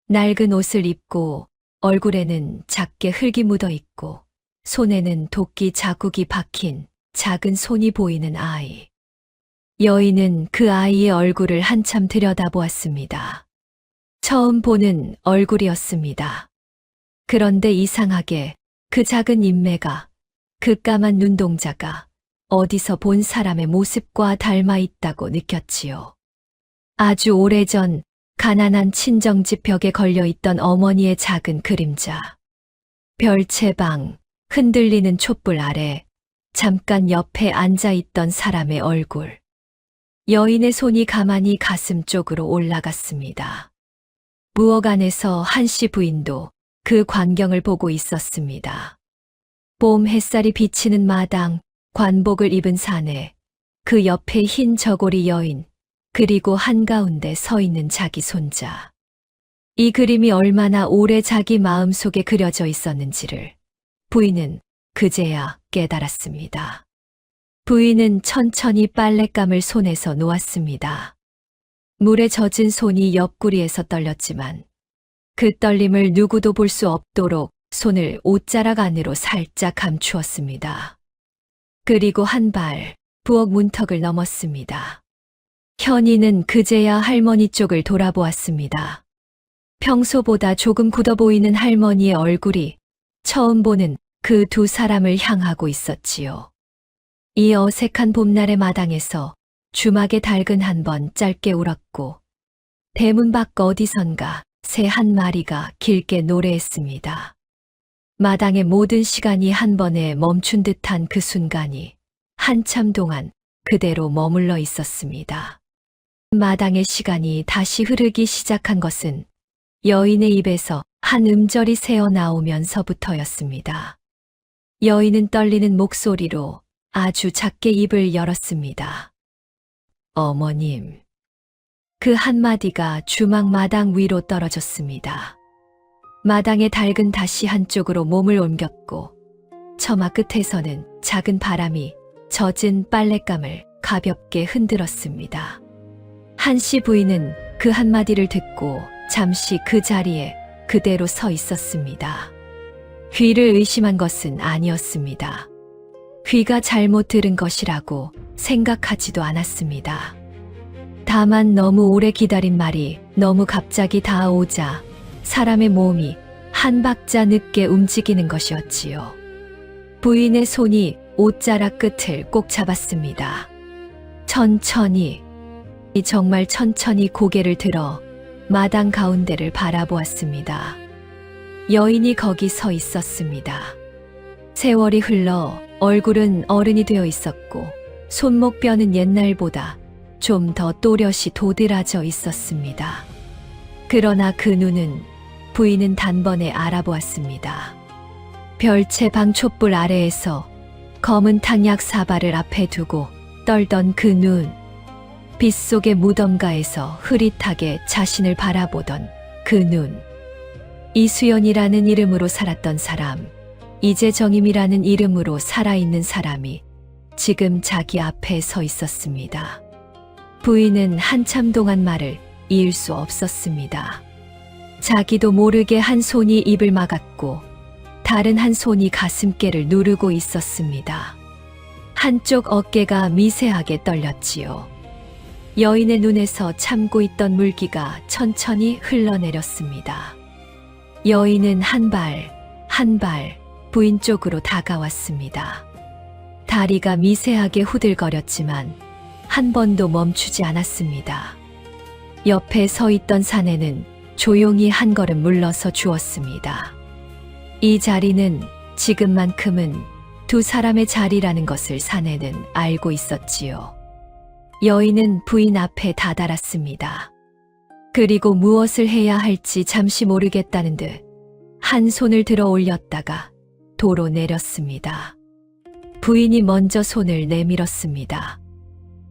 낡은 옷을 입고 얼굴에는 작게 흙이 묻어 있고 손에는 도끼 자국이 박힌 작은 손이 보이는 아이. 여인은 그 아이의 얼굴을 한참 들여다보았습니다. 처음 보는 얼굴이었습니다. 그런데 이상하게 그 작은 인매가, 그 까만 눈동자가 어디서 본 사람의 모습과 닮아 있다고 느꼈지요. 아주 오래전 가난한 친정집 벽에 걸려 있던 어머니의 작은 그림자. 별채방, 흔들리는 촛불 아래 잠깐 옆에 앉아 있던 사람의 얼굴. 여인의 손이 가만히 가슴 쪽으로 올라갔습니다. 부엌 안에서 한씨 부인도 그 광경을 보고 있었습니다. 봄 햇살이 비치는 마당, 관복을 입은 사내, 그 옆에 흰 저고리 여인, 그리고 한가운데 서 있는 자기 손자. 이 그림이 얼마나 오래 자기 마음속에 그려져 있었는지를 부인은 그제야 깨달았습니다. 부인은 천천히 빨랫감을 손에서 놓았습니다. 물에 젖은 손이 옆구리에서 떨렸지만 그 떨림을 누구도 볼 수 없도록 손을 옷자락 안으로 살짝 감추었습니다. 그리고 한 발 부엌 문턱을 넘었습니다. 현이는 그제야 할머니 쪽을 돌아보았습니다. 평소보다 조금 굳어 보이는 할머니의 얼굴이 처음 보는 그 두 사람을 향하고 있었지요. 이 어색한 봄날의 마당에서 주막의 닭은 한 번 짧게 울었고 대문 밖 어디선가 새 한 마리가 길게 노래했습니다. 마당의 모든 시간이 한 번에 멈춘 듯한 그 순간이 한참 동안 그대로 머물러 있었습니다. 마당의 시간이 다시 흐르기 시작한 것은 여인의 입에서 한 음절이 새어나오면서부터였습니다. 여인은 떨리는 목소리로 아주 작게 입을 열었습니다. 어머님. 그 한마디가 주막 마당 위로 떨어졌습니다. 마당의 닭은 다시 한쪽으로 몸을 옮겼고 처마 끝에서는 작은 바람이 젖은 빨랫감을 가볍게 흔들었습니다. 한씨 부인은 그 한마디를 듣고 잠시 그 자리에 그대로 서 있었습니다. 귀를 의심한 것은 아니었습니다. 귀가 잘못 들은 것이라고 생각하지도 않았습니다. 다만 너무 오래 기다린 말이 너무 갑자기 다가오자 사람의 몸이 한 박자 늦게 움직이는 것이었지요. 부인의 손이 옷자락 끝을 꼭 잡았습니다. 천천히, 정말 천천히 고개를 들어 마당 가운데를 바라보았습니다. 여인이 거기 서 있었습니다. 세월이 흘러 얼굴은 어른이 되어 있었고 손목뼈는 옛날보다 좀 더 또렷이 도드라져 있었습니다. 그러나 그 눈은 부인은 단번에 알아보았습니다. 별채방 촛불 아래에서 검은 탕약 사발을 앞에 두고 떨던 그 눈, 빗속의 무덤가에서 흐릿하게 자신을 바라보던 그 눈, 이수연이라는 이름으로 살았던 사람, 이재정임이라는 이름으로 살아있는 사람이 지금 자기 앞에 서 있었습니다. 부인은 한참 동안 말을 이을 수 없었습니다. 자기도 모르게 한 손이 입을 막았고 다른 한 손이 가슴께를 누르고 있었습니다. 한쪽 어깨가 미세하게 떨렸지요. 여인의 눈에서 참고 있던 물기가 천천히 흘러내렸습니다. 여인은 한 발, 한 발 부인 쪽으로 다가왔습니다. 다리가 미세하게 후들거렸지만 한 번도 멈추지 않았습니다. 옆에 서 있던 사내는 조용히 한 걸음 물러서 주었습니다. 이 자리는 지금만큼은 두 사람의 자리라는 것을 사내는 알고 있었지요. 여인은 부인 앞에 다다랐습니다. 그리고 무엇을 해야 할지 잠시 모르겠다는 듯 한 손을 들어 올렸다가 도로 내렸습니다. 부인이 먼저 손을 내밀었습니다.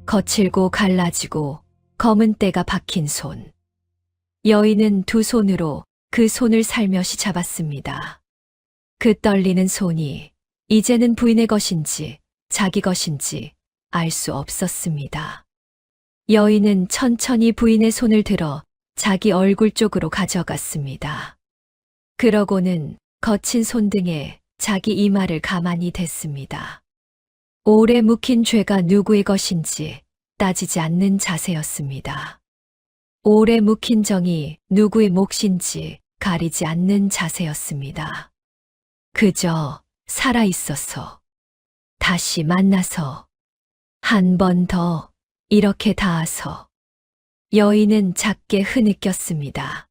거칠고 갈라지고 검은 때가 박힌 손. 여인은 두 손으로 그 손을 살며시 잡았습니다. 그 떨리는 손이 이제는 부인의 것인지 자기 것인지 알 수 없었습니다. 여인은 천천히 부인의 손을 들어 자기 얼굴 쪽으로 가져갔습니다. 그러고는 거친 손등에 자기 이마를 가만히 댔습니다. 오래 묵힌 죄가 누구의 것인지 따지지 않는 자세였습니다. 오래 묵힌 정이 누구의 몫인지 가리지 않는 자세였습니다. 그저 살아 있어서, 다시 만나서, 한 번 더 이렇게 닿아서. 여인은 작게 흐느꼈습니다.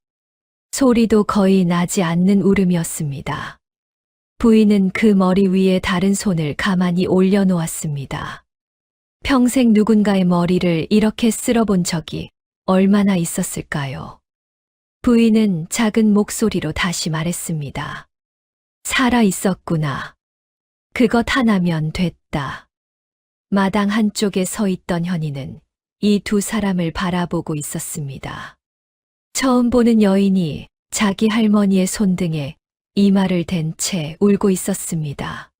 소리도 거의 나지 않는 울음이었습니다. 부인은 그 머리 위에 다른 손을 가만히 올려놓았습니다. 평생 누군가의 머리를 이렇게 쓸어본 적이 얼마나 있었을까요? 부인은 작은 목소리로 다시 말했습니다. 살아 있었구나. 그것 하나면 됐다. 마당 한쪽에 서 있던 현이는 이 두 사람을 바라보고 있었습니다. 처음 보는 여인이 자기 할머니의 손등에 이마를 댄 채 울고 있었습니다.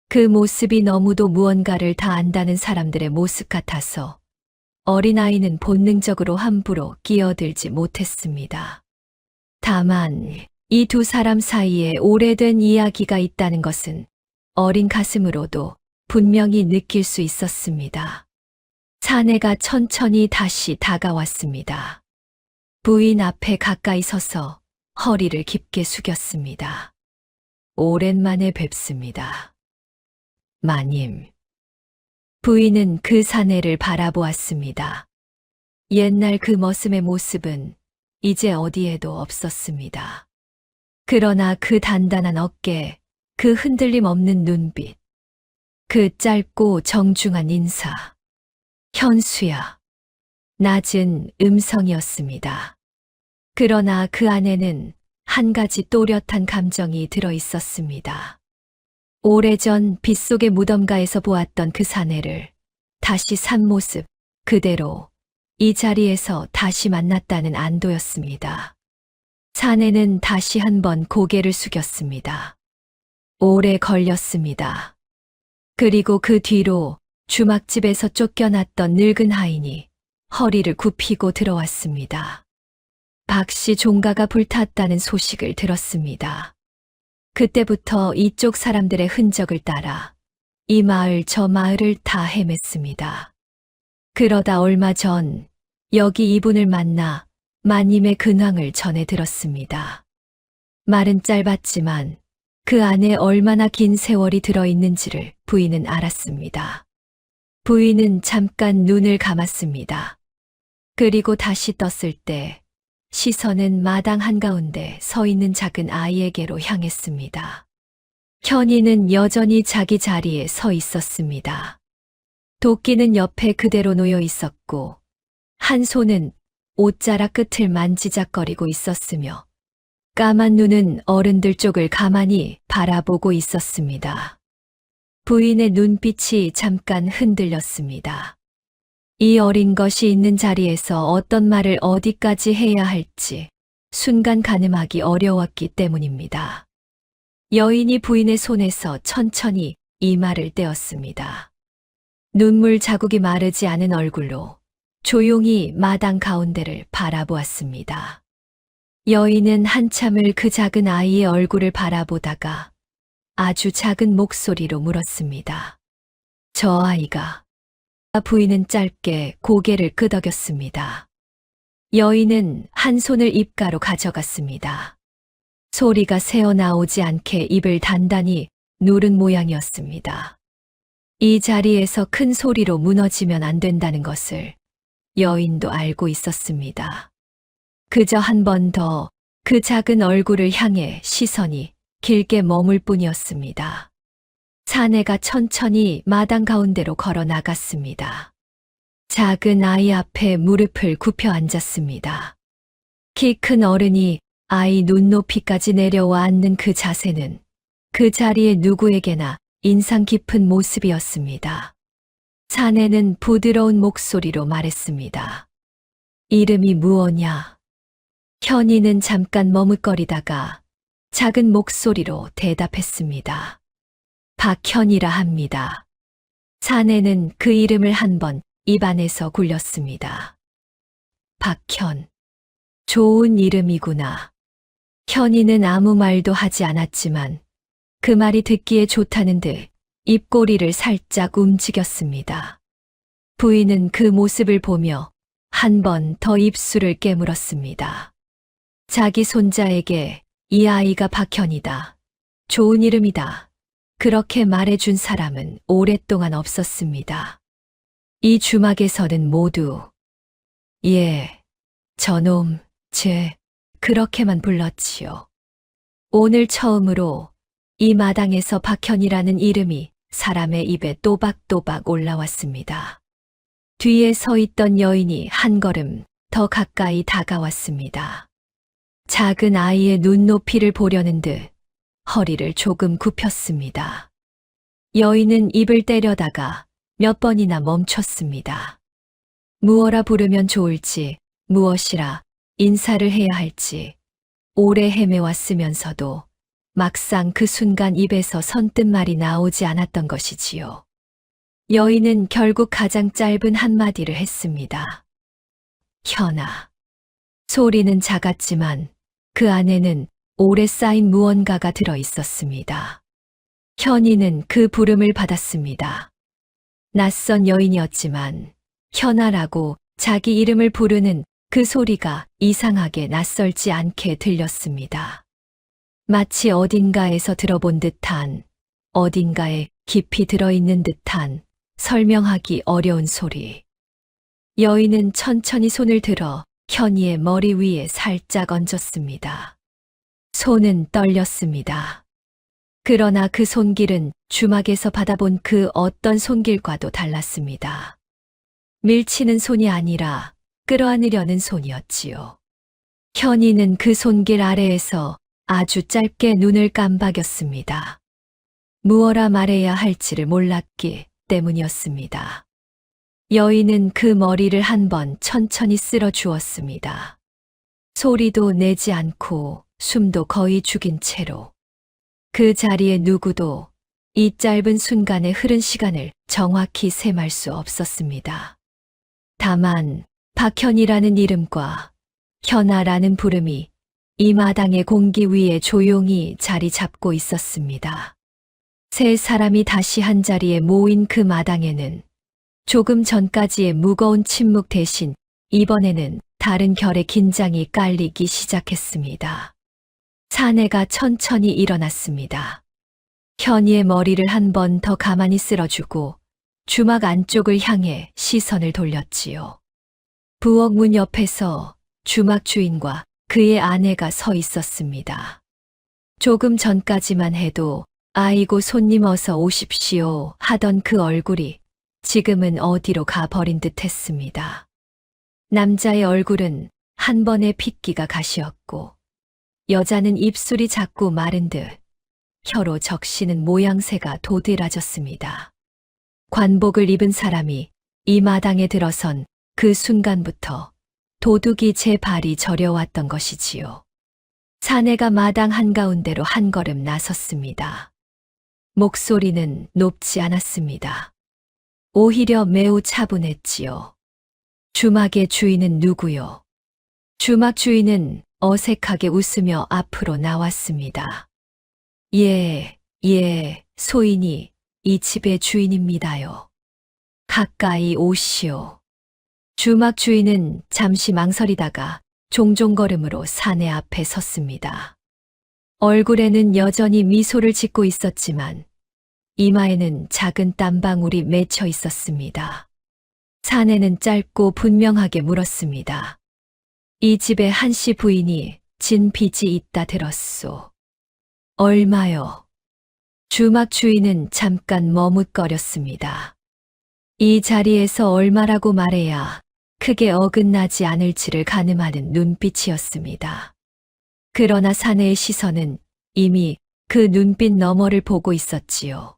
그 모습이 너무도 무언가를 다 안다는 사람들의 모습 같아서 어린아이는 본능적으로 함부로 끼어들지 못했습니다. 다만 이 두 사람 사이에 오래된 이야기가 있다는 것은 어린 가슴으로도 분명히 느낄 수 있었습니다. 사내가 천천히 다시 다가왔습니다. 부인 앞에 가까이 서서 허리를 깊게 숙였습니다. 오랜만에 뵙습니다. 마님. 부인은 그 사내를 바라보았습니다. 옛날 그 머슴의 모습은 이제 어디에도 없었습니다. 그러나 그 단단한 어깨, 그 흔들림 없는 눈빛, 그 짧고 정중한 인사. 현수야. 낮은 음성이었습니다. 그러나 그 안에는 한 가지 또렷한 감정이 들어 있었습니다. 오래전 빗속의 무덤가에서 보았던 그 사내를 다시 산 모습 그대로 이 자리에서 다시 만났다는 안도였습니다. 사내는 다시 한번 고개를 숙였습니다. 오래 걸렸습니다. 그리고 그 뒤로 주막집에서 쫓겨났던 늙은 하인이 허리를 굽히고 들어왔습니다. 박씨 종가가 불탔다는 소식을 들었습니다. 그때부터 이쪽 사람들의 흔적을 따라 이 마을 저 마을을 다 헤맸습니다. 그러다 얼마 전 여기 이분을 만나 마님의 근황을 전해 들었습니다. 말은 짧았지만 그 안에 얼마나 긴 세월이 들어있는지를 부인은 알았습니다. 부인은 잠깐 눈을 감았습니다. 그리고 다시 떴을 때 시선은 마당 한가운데 서 있는 작은 아이에게로 향했습니다. 현이는 여전히 자기 자리에 서 있었습니다. 도끼는 옆에 그대로 놓여 있었고 한 손은 옷자락 끝을 만지작거리고 있었으며 까만 눈은 어른들 쪽을 가만히 바라보고 있었습니다. 부인의 눈빛이 잠깐 흔들렸습니다. 이 어린 것이 있는 자리에서 어떤 말을 어디까지 해야 할지 순간 가늠하기 어려웠기 때문입니다. 여인이 부인의 손에서 천천히 이마를 떼었습니다. 눈물 자국이 마르지 않은 얼굴로 조용히 마당 가운데를 바라보았습니다. 여인은 한참을 그 작은 아이의 얼굴을 바라보다가 아주 작은 목소리로 물었습니다. 저 아이가. 부인은 짧게 고개를 끄덕였습니다. 여인은 한 손을 입가로 가져갔습니다. 소리가 새어나오지 않게 입을 단단히 누른 모양이었습니다. 이 자리에서 큰 소리로 무너지면 안 된다는 것을 여인도 알고 있었습니다. 그저 한 번 더 그 작은 얼굴을 향해 시선이 길게 머물 뿐이었습니다. 사내가 천천히 마당 가운데로 걸어 나갔습니다. 작은 아이 앞에 무릎을 굽혀 앉았습니다. 키 큰 어른이 아이 눈높이까지 내려와 앉는 그 자세는 그 자리에 누구에게나 인상 깊은 모습이었습니다. 사내는 부드러운 목소리로 말했습니다. 이름이 무엇냐? 현이는 잠깐 머뭇거리다가 작은 목소리로 대답했습니다. 박현이라 합니다. 사내는 그 이름을 한번 입안에서 굴렸습니다. 박현. 좋은 이름이구나. 현이는 아무 말도 하지 않았지만 그 말이 듣기에 좋다는 듯 입꼬리를 살짝 움직였습니다. 부인은 그 모습을 보며 한 번 더 입술을 깨물었습니다. 자기 손자에게 이 아이가 박현이다. 좋은 이름이다. 그렇게 말해준 사람은 오랫동안 없었습니다. 이 주막에서는 모두 예, 저놈, 그렇게만 불렀지요. 오늘 처음으로 이 마당에서 박현이라는 이름이 사람의 입에 또박또박 올라왔습니다. 뒤에 서 있던 여인이 한 걸음 더 가까이 다가왔습니다. 작은 아이의 눈높이를 보려는 듯 허리를 조금 굽혔습니다. 여인은 입을 때려다가 몇 번이나 멈췄습니다. 무어라 부르면 좋을지, 무엇이라 인사를 해야 할지 오래 헤매왔으면서도 막상 그 순간 입에서 선뜻 말이 나오지 않았던 것이지요. 여인은 결국 가장 짧은 한마디를 했습니다. 현아. 소리는 작았지만 그 안에는 오래 쌓인 무언가가 들어 있었습니다. 현이는 그 부름을 받았습니다. 낯선 여인이었지만 현아라고 자기 이름을 부르는 그 소리가 이상하게 낯설지 않게 들렸습니다. 마치 어딘가에서 들어본 듯한, 어딘가에 깊이 들어있는 듯한 설명하기 어려운 소리. 여인은 천천히 손을 들어 현이의 머리 위에 살짝 얹었습니다. 손은 떨렸습니다. 그러나 그 손길은 주막에서 받아본 그 어떤 손길과도 달랐습니다. 밀치는 손이 아니라 끌어안으려는 손이었지요. 현이는 그 손길 아래에서 아주 짧게 눈을 깜박였습니다. 무어라 말해야 할지를 몰랐기 때문이었습니다. 여인은 그 머리를 한번 천천히 쓸어 주었습니다. 소리도 내지 않고 숨도 거의 죽인 채로. 그 자리에 누구도 이 짧은 순간에 흐른 시간을 정확히 셈할 수 없었습니다. 다만 박현이라는 이름과 현아라는 부름이 이 마당의 공기 위에 조용히 자리 잡고 있었습니다. 세 사람이 다시 한자리에 모인 그 마당에는 조금 전까지의 무거운 침묵 대신 이번에는 다른 결의 긴장이 깔리기 시작했습니다. 사내가 천천히 일어났습니다. 현이의 머리를 한 번 더 가만히 쓸어주고 주막 안쪽을 향해 시선을 돌렸지요. 부엌 문 옆에서 주막 주인과 그의 아내가 서 있었습니다. 조금 전까지만 해도 아이고 손님 어서 오십시오 하던 그 얼굴이 지금은 어디로 가버린 듯 했습니다. 남자의 얼굴은 한 번의 핏기가 가시었고 여자는 입술이 자꾸 마른 듯 혀로 적시는 모양새가 도드라졌습니다. 관복을 입은 사람이 이 마당에 들어선 그 순간부터 도둑이 제 발이 저려왔던 것이지요. 사내가 마당 한가운데로 한 걸음 나섰습니다. 목소리는 높지 않았습니다. 오히려 매우 차분했지요. 주막의 주인은 누구요? 주막 주인은 어색하게 웃으며 앞으로 나왔습니다. 예, 소인이 이 집의 주인입니다요. 가까이 오시오. 주막 주인은 잠시 망설이다가 종종걸음으로 사내 앞에 섰습니다. 얼굴에는 여전히 미소를 짓고 있었지만 이마에는 작은 땀방울이 맺혀 있었습니다. 사내는 짧고 분명하게 물었습니다. 이 집의 한씨 부인이 진 빚이 있다 들었소. 얼마요? 주막 주인은 잠깐 머뭇거렸습니다. 이 자리에서 얼마라고 말해야 크게 어긋나지 않을지를 가늠하는 눈빛이었습니다. 그러나 사내의 시선은 이미 그 눈빛 너머를 보고 있었지요.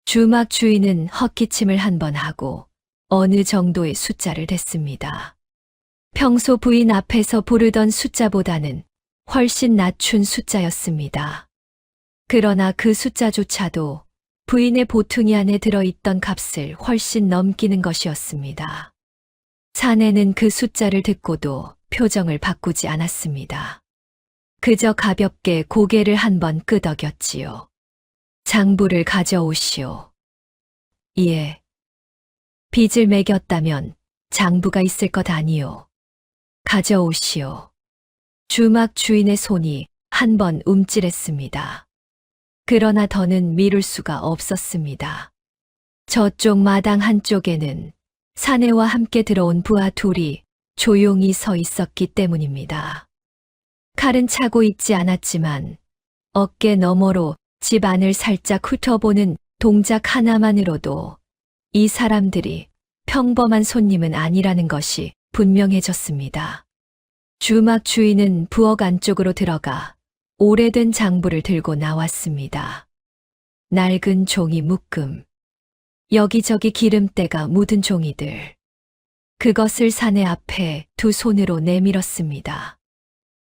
주막 주인은 헛기침을 한 번 하고 어느 정도의 숫자를 댔습니다. 평소 부인 앞에서 부르던 숫자보다는 훨씬 낮춘 숫자였습니다. 그러나 그 숫자조차도 부인의 보퉁이 안에 들어있던 값을 훨씬 넘기는 것이었습니다. 사내는 그 숫자를 듣고도 표정을 바꾸지 않았습니다. 그저 가볍게 고개를 한번 끄덕였지요. 장부를 가져오시오. 예. 빚을 매겼다면 장부가 있을 것 아니오. 가져오시오. 주막 주인의 손이 한 번 움찔했습니다. 그러나 더는 미룰 수가 없었습니다. 저쪽 마당 한쪽에는 사내와 함께 들어온 부하 둘이 조용히 서 있었기 때문입니다. 칼은 차고 있지 않았지만 어깨 너머로 집 안을 살짝 훑어보는 동작 하나만으로도 이 사람들이 평범한 손님은 아니라는 것이 분명해졌습니다. 주막 주인은 부엌 안쪽으로 들어가 오래된 장부를 들고 나왔습니다. 낡은 종이 묶음, 여기저기 기름때가 묻은 종이들. 그것을 사내 앞에 두 손으로 내밀었습니다.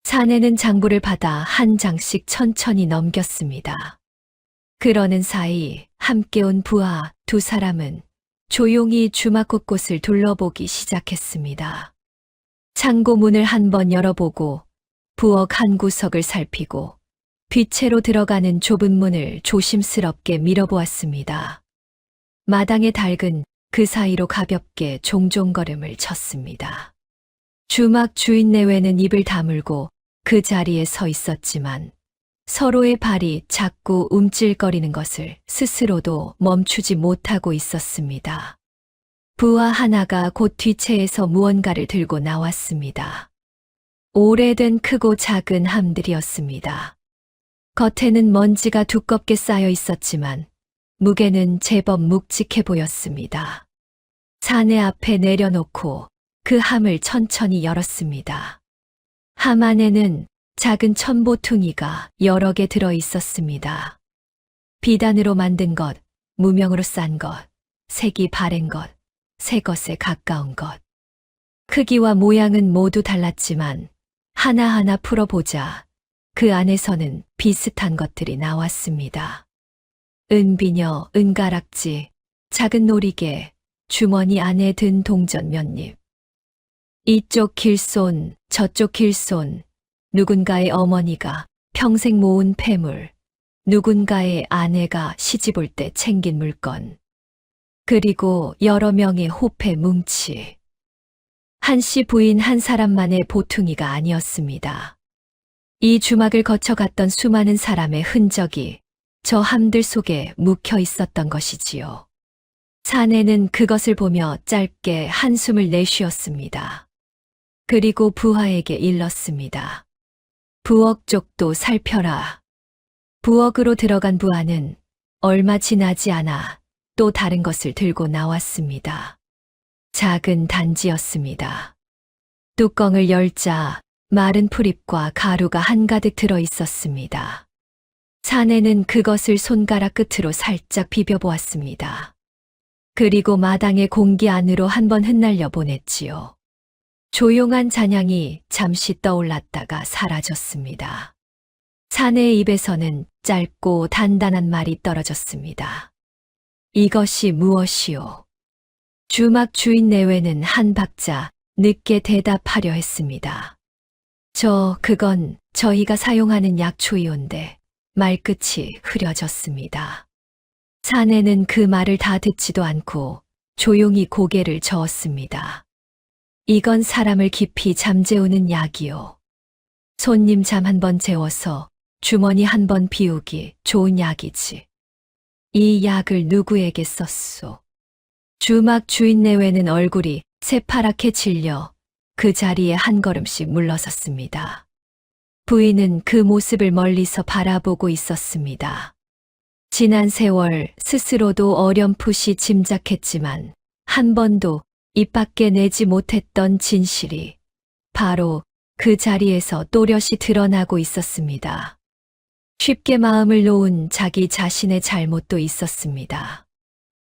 사내는 장부를 받아 한 장씩 천천히 넘겼습니다. 그러는 사이 함께 온 부하 두 사람은 조용히 주막 곳곳을 둘러보기 시작했습니다. 창고 문을 한번 열어보고 부엌 한 구석을 살피고 뒷채로 들어가는 좁은 문을 조심스럽게 밀어보았습니다. 마당의 닭은 그 사이로 가볍게 종종걸음을 쳤습니다. 주막 주인 내외는 입을 다물고 그 자리에 서 있었지만 서로의 발이 자꾸 움찔거리는 것을 스스로도 멈추지 못하고 있었습니다. 부하 하나가 곧 뒷채에서 무언가를 들고 나왔습니다. 오래된 크고 작은 함들이었습니다. 겉에는 먼지가 두껍게 쌓여 있었지만 무게는 제법 묵직해 보였습니다. 사내 앞에 내려놓고 그 함을 천천히 열었습니다. 함 안에는 작은 천보퉁이가 여러 개 들어 있었습니다. 비단으로 만든 것, 무명으로 싼 것, 색이 바랜 것, 새 것에 가까운 것. 크기와 모양은 모두 달랐지만 하나하나 풀어보자 그 안에서는 비슷한 것들이 나왔습니다. 은비녀, 은가락지, 작은 놀이개, 주머니 안에 든 동전 몇 입. 이쪽 길손, 저쪽 길손, 누군가의 어머니가 평생 모은 폐물, 누군가의 아내가 시집 올 때 챙긴 물건, 그리고 여러 명의 호패 뭉치. 한씨 부인 한 사람만의 보퉁이가 아니었습니다. 이 주막을 거쳐갔던 수많은 사람의 흔적이 저 함들 속에 묵혀 있었던 것이지요. 사내는 그것을 보며 짧게 한숨을 내쉬었습니다. 그리고 부하에게 일렀습니다. 부엌 쪽도 살펴라. 부엌으로 들어간 부하는 얼마 지나지 않아 또 다른 것을 들고 나왔습니다. 작은 단지였습니다. 뚜껑을 열자 마른 풀잎과 가루가 한가득 들어 있었습니다. 사내는 그것을 손가락 끝으로 살짝 비벼보았습니다. 그리고 마당의 공기 안으로 한번 흩날려 보냈지요. 조용한 잔향이 잠시 떠올랐다가 사라졌습니다. 사내의 입에서는 짧고 단단한 말이 떨어졌습니다. 이것이 무엇이오? 주막 주인 내외는 한 박자 늦게 대답하려 했습니다. 그건 저희가 사용하는 약초이온데 말끝이 흐려졌습니다. 사내는 그 말을 다 듣지도 않고 조용히 고개를 저었습니다. 이건 사람을 깊이 잠재우는 약이요. 손님 잠 한 번 재워서 주머니 한 번 비우기 좋은 약이지. 이 약을 누구에게 썼소? 주막 주인 내외는 얼굴이 새파랗게 질려 그 자리에 한 걸음씩 물러섰습니다. 부인은 그 모습을 멀리서 바라보고 있었습니다. 지난 세월 스스로도 어렴풋이 짐작했지만 한 번도 입 밖에 내지 못했던 진실이 바로 그 자리에서 또렷이 드러나고 있었습니다. 쉽게 마음을 놓은 자기 자신의 잘못도 있었습니다.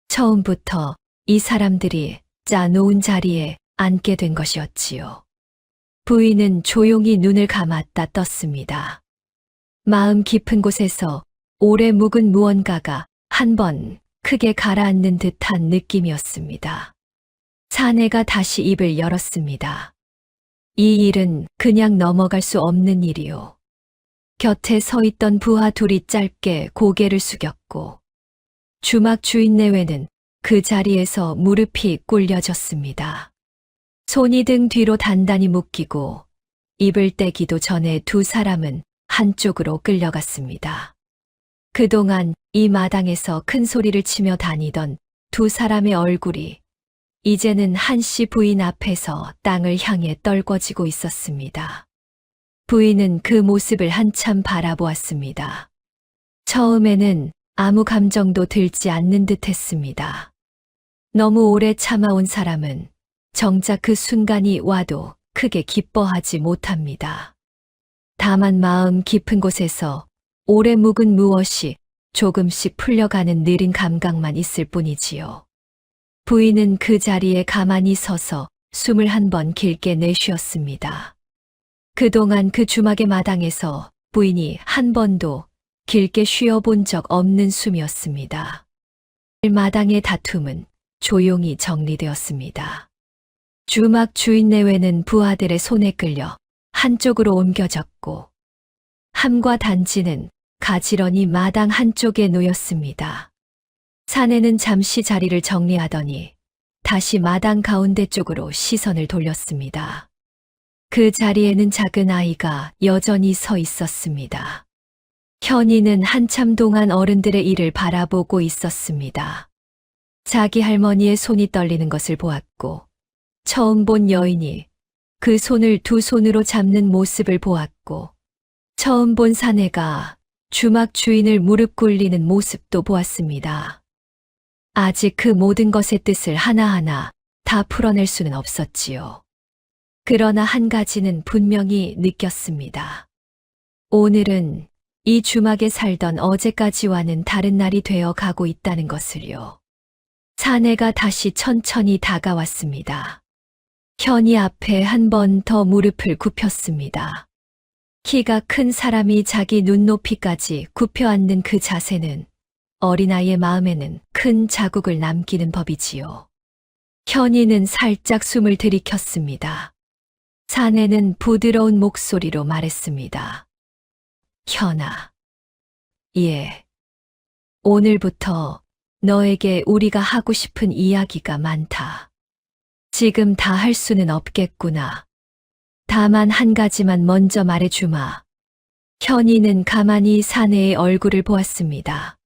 처음부터 이 사람들이 짜놓은 자리에 앉게 된 것이었지요. 부인은 조용히 눈을 감았다 떴습니다. 마음 깊은 곳에서 오래 묵은 무언가가 한 번 크게 가라앉는 듯한 느낌이었습니다. 사내가 다시 입을 열었습니다. 이 일은 그냥 넘어갈 수 없는 일이요. 곁에 서 있던 부하 둘이 짧게 고개를 숙였고 주막 주인 내외는 그 자리에서 무릎이 꿇려졌습니다. 손이 등 뒤로 단단히 묶이고 입을 떼기도 전에 두 사람은 한쪽으로 끌려갔습니다. 그동안 이 마당에서 큰 소리를 치며 다니던 두 사람의 얼굴이 이제는 한씨 부인 앞에서 땅을 향해 떨궈지고 있었습니다. 부인은 그 모습을 한참 바라보았습니다. 처음에는 아무 감정도 들지 않는 듯 했습니다. 너무 오래 참아온 사람은 정작 그 순간이 와도 크게 기뻐하지 못합니다. 다만 마음 깊은 곳에서 오래 묵은 무엇이 조금씩 풀려가는 느린 감각만 있을 뿐이지요. 부인은 그 자리에 가만히 서서 숨을 한 번 길게 내쉬었습니다. 그동안 그 주막의 마당에서 부인이 한 번도 길게 쉬어본 적 없는 숨이었습니다. 마당의 다툼은 조용히 정리되었습니다. 주막 주인 내외는 부하들의 손에 끌려 한쪽으로 옮겨졌고 함과 단지는 가지런히 마당 한쪽에 놓였습니다. 사내는 잠시 자리를 정리하더니 다시 마당 가운데 쪽으로 시선을 돌렸습니다. 그 자리에는 작은 아이가 여전히 서 있었습니다. 현이는 한참 동안 어른들의 일을 바라보고 있었습니다. 자기 할머니의 손이 떨리는 것을 보았고 처음 본 여인이 그 손을 두 손으로 잡는 모습을 보았고 처음 본 사내가 주막 주인을 무릎 꿇리는 모습도 보았습니다. 아직 그 모든 것의 뜻을 하나하나 다 풀어낼 수는 없었지요. 그러나 한 가지는 분명히 느꼈습니다. 오늘은 이 주막에 살던 어제까지와는 다른 날이 되어 가고 있다는 것을요. 사내가 다시 천천히 다가왔습니다. 현이 앞에 한 번 더 무릎을 굽혔습니다. 키가 큰 사람이 자기 눈높이까지 굽혀 앉는 그 자세는 어린아이의 마음에는 큰 자국을 남기는 법이지요. 현이는 살짝 숨을 들이켰습니다. 사내는 부드러운 목소리로 말했습니다. 현아, 예. 오늘부터 너에게 우리가 하고 싶은 이야기가 많다. 지금 다 할 수는 없겠구나. 다만 한 가지만 먼저 말해주마. 현이는 가만히 사내의 얼굴을 보았습니다.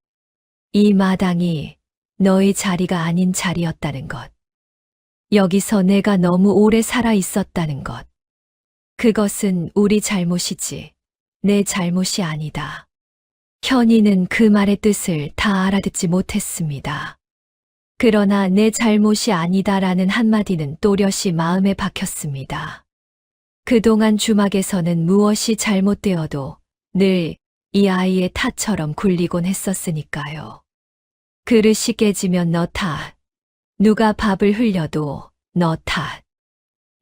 이 마당이 너의 자리가 아닌 자리였다는 것. 여기서 내가 너무 오래 살아 있었다는 것. 그것은 우리 잘못이지. 내 잘못이 아니다. 현이는 그 말의 뜻을 다 알아듣지 못했습니다. 그러나 내 잘못이 아니다라는 한마디는 또렷이 마음에 박혔습니다. 그동안 주막에서는 무엇이 잘못되어도 늘 이 아이의 탓처럼 굴리곤 했었으니까요. 그릇이 깨지면 너 탓, 누가 밥을 흘려도 너 탓,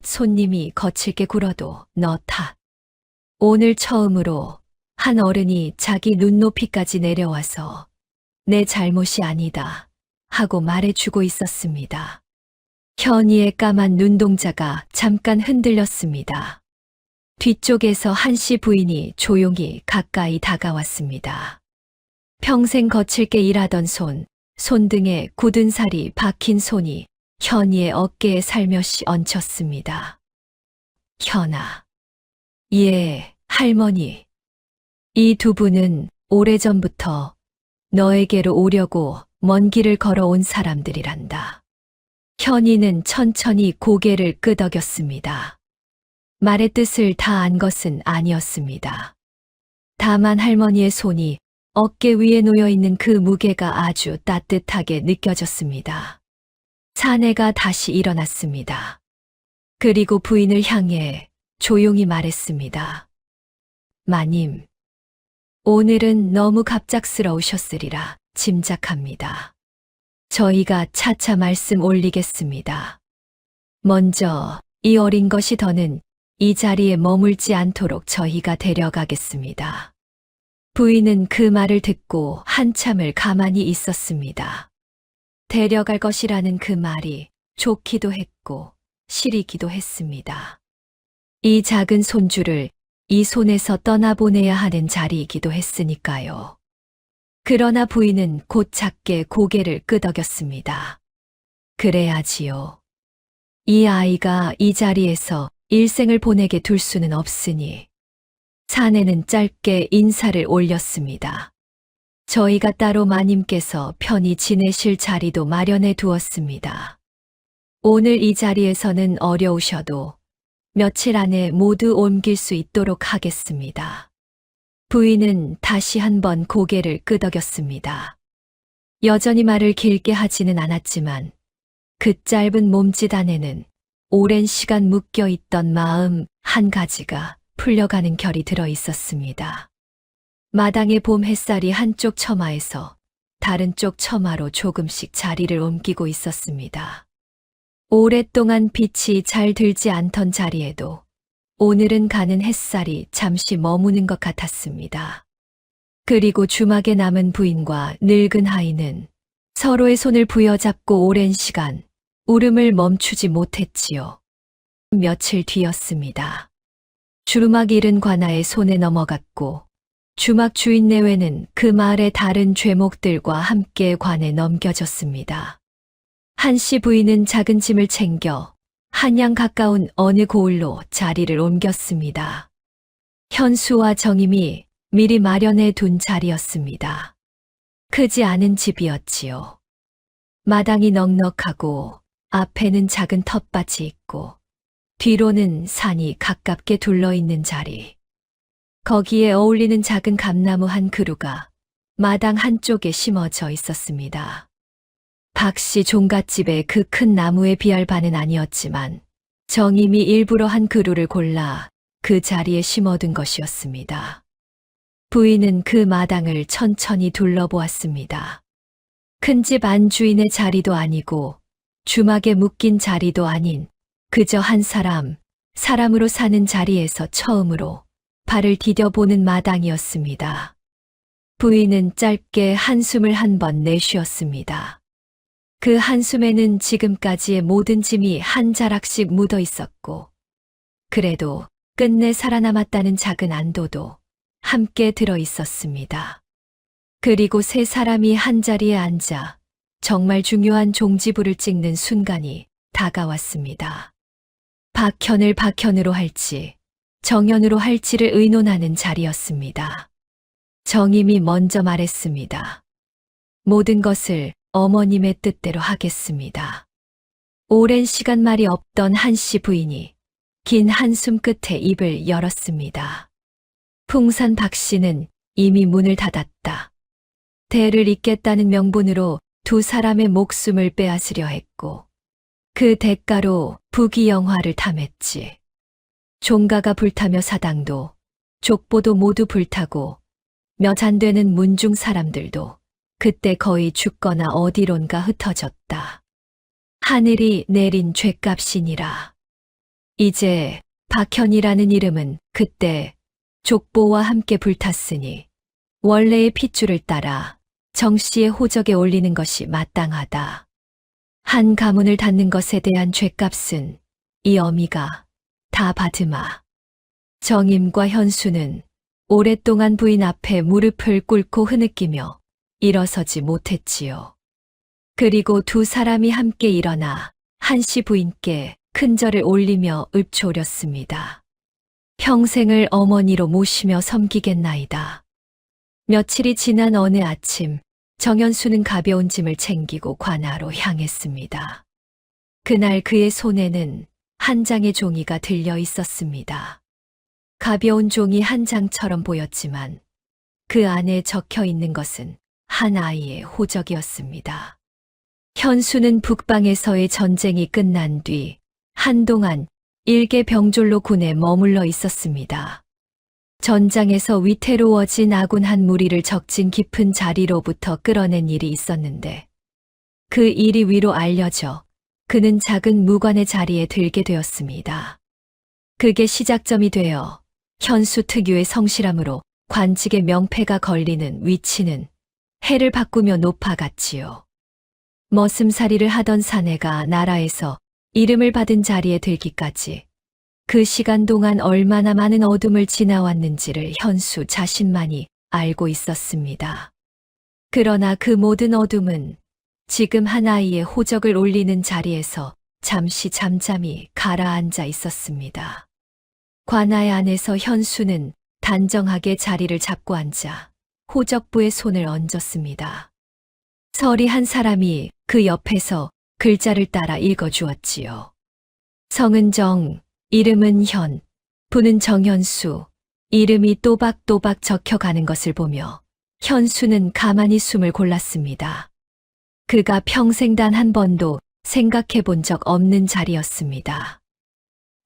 손님이 거칠게 굴어도 너 탓. 오늘 처음으로 한 어른이 자기 눈높이까지 내려와서 내 잘못이 아니다 하고 말해주고 있었습니다. 현이의 까만 눈동자가 잠깐 흔들렸습니다. 뒤쪽에서 한씨 부인이 조용히 가까이 다가왔습니다. 평생 거칠게 일하던 손등에 굳은 살이 박힌 손이 현이의 어깨에 살며시 얹혔습니다. 현아. 예, 할머니. 이 두 분은 오래전부터 너에게로 오려고 먼 길을 걸어온 사람들이란다. 현이는 천천히 고개를 끄덕였습니다. 말의 뜻을 다 안 것은 아니었습니다. 다만 할머니의 손이 어깨 위에 놓여 있는 그 무게가 아주 따뜻하게 느껴졌습니다. 사내가 다시 일어났습니다. 그리고 부인을 향해 조용히 말했습니다. 마님, 오늘은 너무 갑작스러우셨으리라 짐작합니다. 저희가 차차 말씀 올리겠습니다. 먼저 이 어린 것이 더는 이 자리에 머물지 않도록 저희가 데려가겠습니다. 부인은 그 말을 듣고 한참을 가만히 있었습니다. 데려갈 것이라는 그 말이 좋기도 했고 시리기도 했습니다. 이 작은 손주를 이 손에서 떠나보내야 하는 자리이기도 했으니까요. 그러나 부인은 곧 작게 고개를 끄덕였습니다. 그래야지요. 이 아이가 이 자리에서 일생을 보내게 둘 수는 없으니 사내는 짧게 인사를 올렸습니다. 저희가 따로 마님께서 편히 지내실 자리도 마련해 두었습니다. 오늘 이 자리에서는 어려우셔도 며칠 안에 모두 옮길 수 있도록 하겠습니다. 부인은 다시 한번 고개를 끄덕였습니다. 여전히 말을 길게 하지는 않았지만 그 짧은 몸짓 안에는 오랜 시간 묶여 있던 마음 한 가지가 풀려가는 결이 들어 있었습니다. 마당의 봄 햇살이 한쪽 처마에서 다른 쪽 처마로 조금씩 자리를 옮기고 있었습니다. 오랫동안 빛이 잘 들지 않던 자리에도 오늘은 가는 햇살이 잠시 머무는 것 같았습니다. 그리고 주막에 남은 부인과 늙은 하인은 서로의 손을 부여잡고 오랜 시간 울음을 멈추지 못했지요. 며칠 뒤였습니다. 주루막 잃은 관아의 손에 넘어갔고 주막 주인 내외는 그 마을의 다른 죄목들과 함께 관에 넘겨졌습니다. 한씨 부인은 작은 짐을 챙겨 한양 가까운 어느 고을로 자리를 옮겼습니다. 현수와 정임이 미리 마련해 둔 자리였습니다. 크지 않은 집이었지요. 마당이 넉넉하고 앞에는 작은 텃밭이 있고 뒤로는 산이 가깝게 둘러있는 자리. 거기에 어울리는 작은 감나무 한 그루가 마당 한쪽에 심어져 있었습니다. 박씨 종갓집의 그 큰 나무에 비할 바는 아니었지만 정임이 일부러 한 그루를 골라 그 자리에 심어둔 것이었습니다. 부인은 그 마당을 천천히 둘러보았습니다. 큰 집 안주인의 자리도 아니고 주막에 묶인 자리도 아닌 그저 한 사람으로 사는 자리에서 처음으로 발을 디뎌보는 마당이었습니다. 부인은 짧게 한숨을 한 번 내쉬었습니다. 그 한숨에는 지금까지의 모든 짐이 한 자락씩 묻어 있었고, 그래도 끝내 살아남았다는 작은 안도도 함께 들어 있었습니다. 그리고 세 사람이 한 자리에 앉아 정말 중요한 종지부를 찍는 순간이 다가왔습니다. 박현을 박현으로 할지, 정현으로 할지를 의논하는 자리였습니다. 정임이 먼저 말했습니다. 모든 것을 어머님의 뜻대로 하겠습니다. 오랜 시간 말이 없던 한씨 부인이 긴 한숨 끝에 입을 열었습니다. 풍산 박씨는 이미 문을 닫았다. 대를 잇겠다는 명분으로 두 사람의 목숨을 빼앗으려 했고 그 대가로 부귀영화를 탐했지. 종가가 불타며 사당도 족보도 모두 불타고 몇 안 되는 문중 사람들도 그때 거의 죽거나 어디론가 흩어졌다. 하늘이 내린 죗값이니라. 이제 박현이라는 이름은 그때 족보와 함께 불탔으니 원래의 핏줄을 따라 정씨의 호적에 올리는 것이 마땅하다. 한 가문을 닫는 것에 대한 죗값은 이 어미가 다 받으마. 정임과 현수는 오랫동안 부인 앞에 무릎을 꿇고 흐느끼며 일어서지 못했지요. 그리고 두 사람이 함께 일어나 한씨 부인께 큰 절을 올리며 읊조렸습니다. 평생을 어머니로 모시며 섬기겠나이다. 며칠이 지난 어느 아침, 정현수는 가벼운 짐을 챙기고 관아로 향했습니다. 그날 그의 손에는 한 장의 종이가 들려 있었습니다. 가벼운 종이 한 장처럼 보였지만 그 안에 적혀 있는 것은 한 아이의 호적이었습니다. 현수는 북방에서의 전쟁이 끝난 뒤 한동안 일개 병졸로 군에 머물러 있었습니다. 전장에서 위태로워진 아군 한 무리를 적진 깊은 자리로부터 끌어낸 일이 있었는데 그 일이 위로 알려져 그는 작은 무관의 자리에 들게 되었습니다. 그게 시작점이 되어 현수 특유의 성실함으로 관직의 명패가 걸리는 위치는 해를 바꾸며 높아갔지요. 머슴살이를 하던 사내가 나라에서 이름을 받은 자리에 들기까지 그 시간 동안 얼마나 많은 어둠을 지나왔는지를 현수 자신만이 알고 있었습니다. 그러나 그 모든 어둠은 지금 한 아이의 호적을 올리는 자리에서 잠시 잠잠히 가라앉아 있었습니다. 관아의 안에서 현수는 단정하게 자리를 잡고 앉아 호적부에 손을 얹었습니다. 서리 한 사람이 그 옆에서 글자를 따라 읽어주었지요. 성은 정, 이름은 현, 부는 정현수, 이름이 또박또박 적혀가는 것을 보며 현수는 가만히 숨을 골랐습니다. 그가 평생 단 한 번도 생각해 본 적 없는 자리였습니다.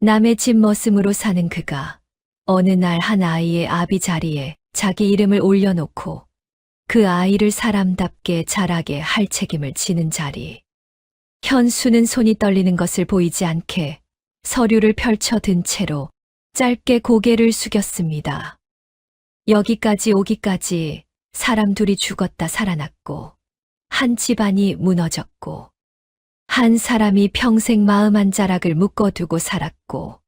남의 집 머슴으로 사는 그가 어느 날 한 아이의 아비 자리에 자기 이름을 올려놓고 그 아이를 사람답게 자라게 할 책임을 지는 자리. 현수는 손이 떨리는 것을 보이지 않게 서류를 펼쳐 든 채로 짧게 고개를 숙였습니다. 여기까지 오기까지 사람 둘이 죽었다 살아났고 한 집안이 무너졌고 한 사람이 평생 마음 한 자락을 묶어두고 살았고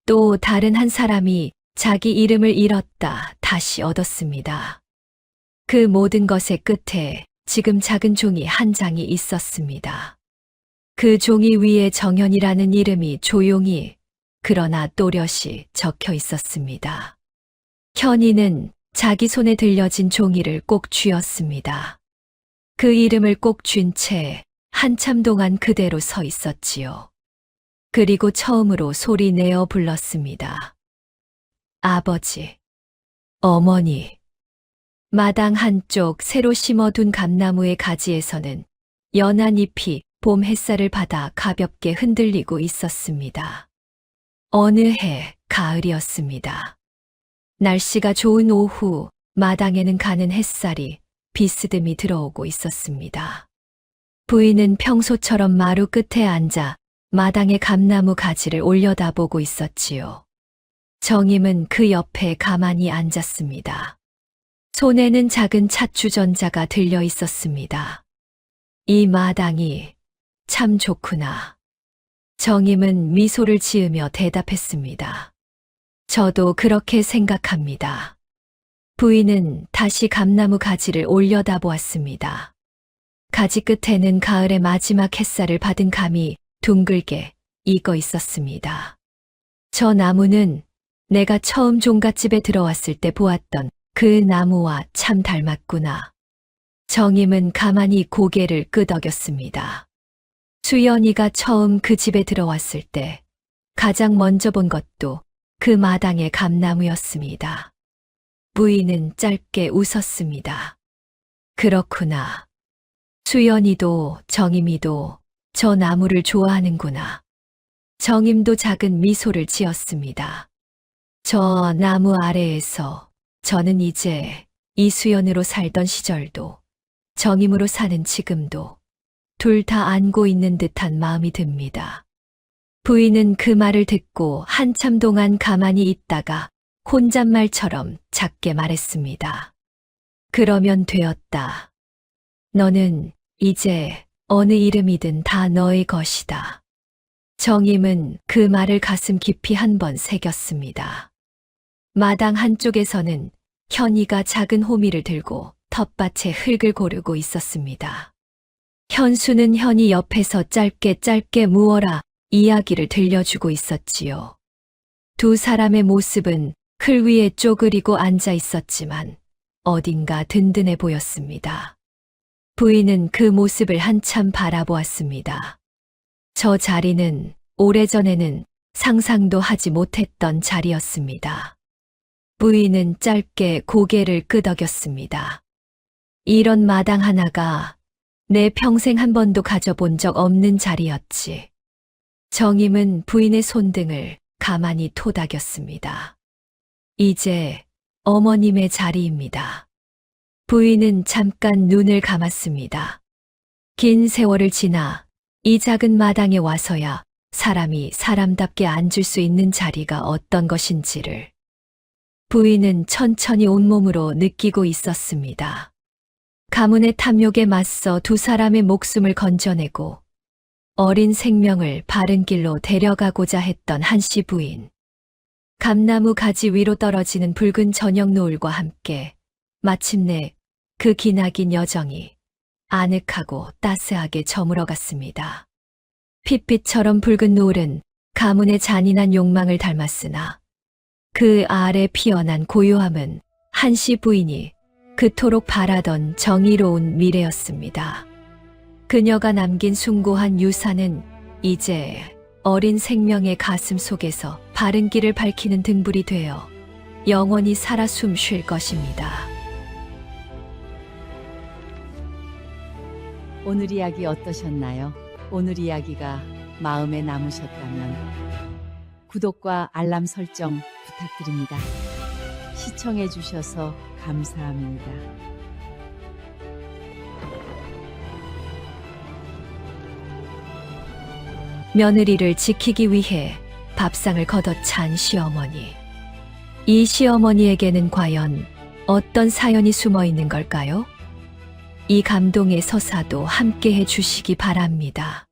또 다른 한 사람이 자기 이름을 잃었다 다시 얻었습니다. 그 모든 것의 끝에 지금 작은 종이 한 장이 있었습니다. 그 종이 위에 정현이라는 이름이 조용히 그러나 또렷이 적혀 있었습니다. 현이는 자기 손에 들려진 종이를 꼭 쥐었습니다. 그 이름을 꼭 쥔 채 한참 동안 그대로 서 있었지요. 그리고 처음으로 소리 내어 불렀습니다. 아버지, 어머니. 마당 한쪽 새로 심어둔 감나무의 가지에서는 연한 잎이 봄 햇살을 받아 가볍게 흔들리고 있었습니다. 어느 해 가을이었습니다. 날씨가 좋은 오후 마당에는 가는 햇살이 비스듬히 들어오고 있었습니다. 부인은 평소처럼 마루 끝에 앉아 마당의 감나무 가지를 올려다보고 있었지요. 정임은 그 옆에 가만히 앉았습니다. 손에는 작은 찻주전자가 들려 있었습니다. 이 마당이 참 좋구나. 정임은 미소를 지으며 대답했습니다. 저도 그렇게 생각합니다. 부인은 다시 감나무 가지를 올려다보았습니다. 가지 끝에는 가을의 마지막 햇살을 받은 감이 둥글게 익어 있었습니다. 저 나무는 내가 처음 종갓집에 들어왔을 때 보았던 그 나무와 참 닮았구나. 정임은 가만히 고개를 끄덕였습니다. 수연이가 처음 그 집에 들어왔을 때 가장 먼저 본 것도 그 마당의 감나무였습니다. 부인은 짧게 웃었습니다. 그렇구나. 수연이도 정임이도 저 나무를 좋아하는구나. 정임도 작은 미소를 지었습니다. 저 나무 아래에서 저는 이제 이수연으로 살던 시절도 정임으로 사는 지금도 둘 다 안고 있는 듯한 마음이 듭니다. 부인은 그 말을 듣고 한참 동안 가만히 있다가 혼잣말처럼 작게 말했습니다. 그러면 되었다. 너는 이제 어느 이름이든 다 너의 것이다. 정임은 그 말을 가슴 깊이 한번 새겼습니다. 마당 한쪽에서는 현이가 작은 호미를 들고 텃밭에 흙을 고르고 있었습니다. 현수는 현이 옆에서 짧게 무어라 이야기를 들려주고 있었지요. 두 사람의 모습은 클 위에 쪼그리고 앉아 있었지만 어딘가 든든해 보였습니다. 부인은 그 모습을 한참 바라보았습니다. 저 자리는 오래전에는 상상도 하지 못했던 자리였습니다. 부인은 짧게 고개를 끄덕였습니다. 이런 마당 하나가 내 평생 한 번도 가져본 적 없는 자리였지. 정임은 부인의 손등을 가만히 토닥였습니다. 이제 어머님의 자리입니다. 부인은 잠깐 눈을 감았습니다. 긴 세월을 지나 이 작은 마당에 와서야 사람이 사람답게 앉을 수 있는 자리가 어떤 것인지를 부인은 천천히 온몸으로 느끼고 있었습니다. 가문의 탐욕에 맞서 두 사람의 목숨을 건져내고 어린 생명을 바른 길로 데려가고자 했던 한씨 부인. 감나무 가지 위로 떨어지는 붉은 저녁 노을과 함께 마침내 그 기나긴 여정이 아늑하고 따스하게 저물어갔습니다. 핏빛처럼 붉은 노을은 가문의 잔인한 욕망을 닮았으나 그 아래 피어난 고요함은 한씨 부인이 그토록 바라던 정의로운 미래였습니다. 그녀가 남긴 숭고한 유산은 이제 어린 생명의 가슴 속에서 바른 길을 밝히는 등불이 되어 영원히 살아 숨 쉴 것입니다. 오늘 이야기 어떠셨나요? 오늘 이야기가 마음에 남으셨다면 구독과 알람 설정 부탁드립니다. 시청해 주셔서 감사합니다. 며느리를 지키기 위해 밥상을 걷어찬 시어머니. 이 시어머니에게는 과연 어떤 사연이 숨어 있는 걸까요? 이 감동의 서사도 함께 해 주시기 바랍니다.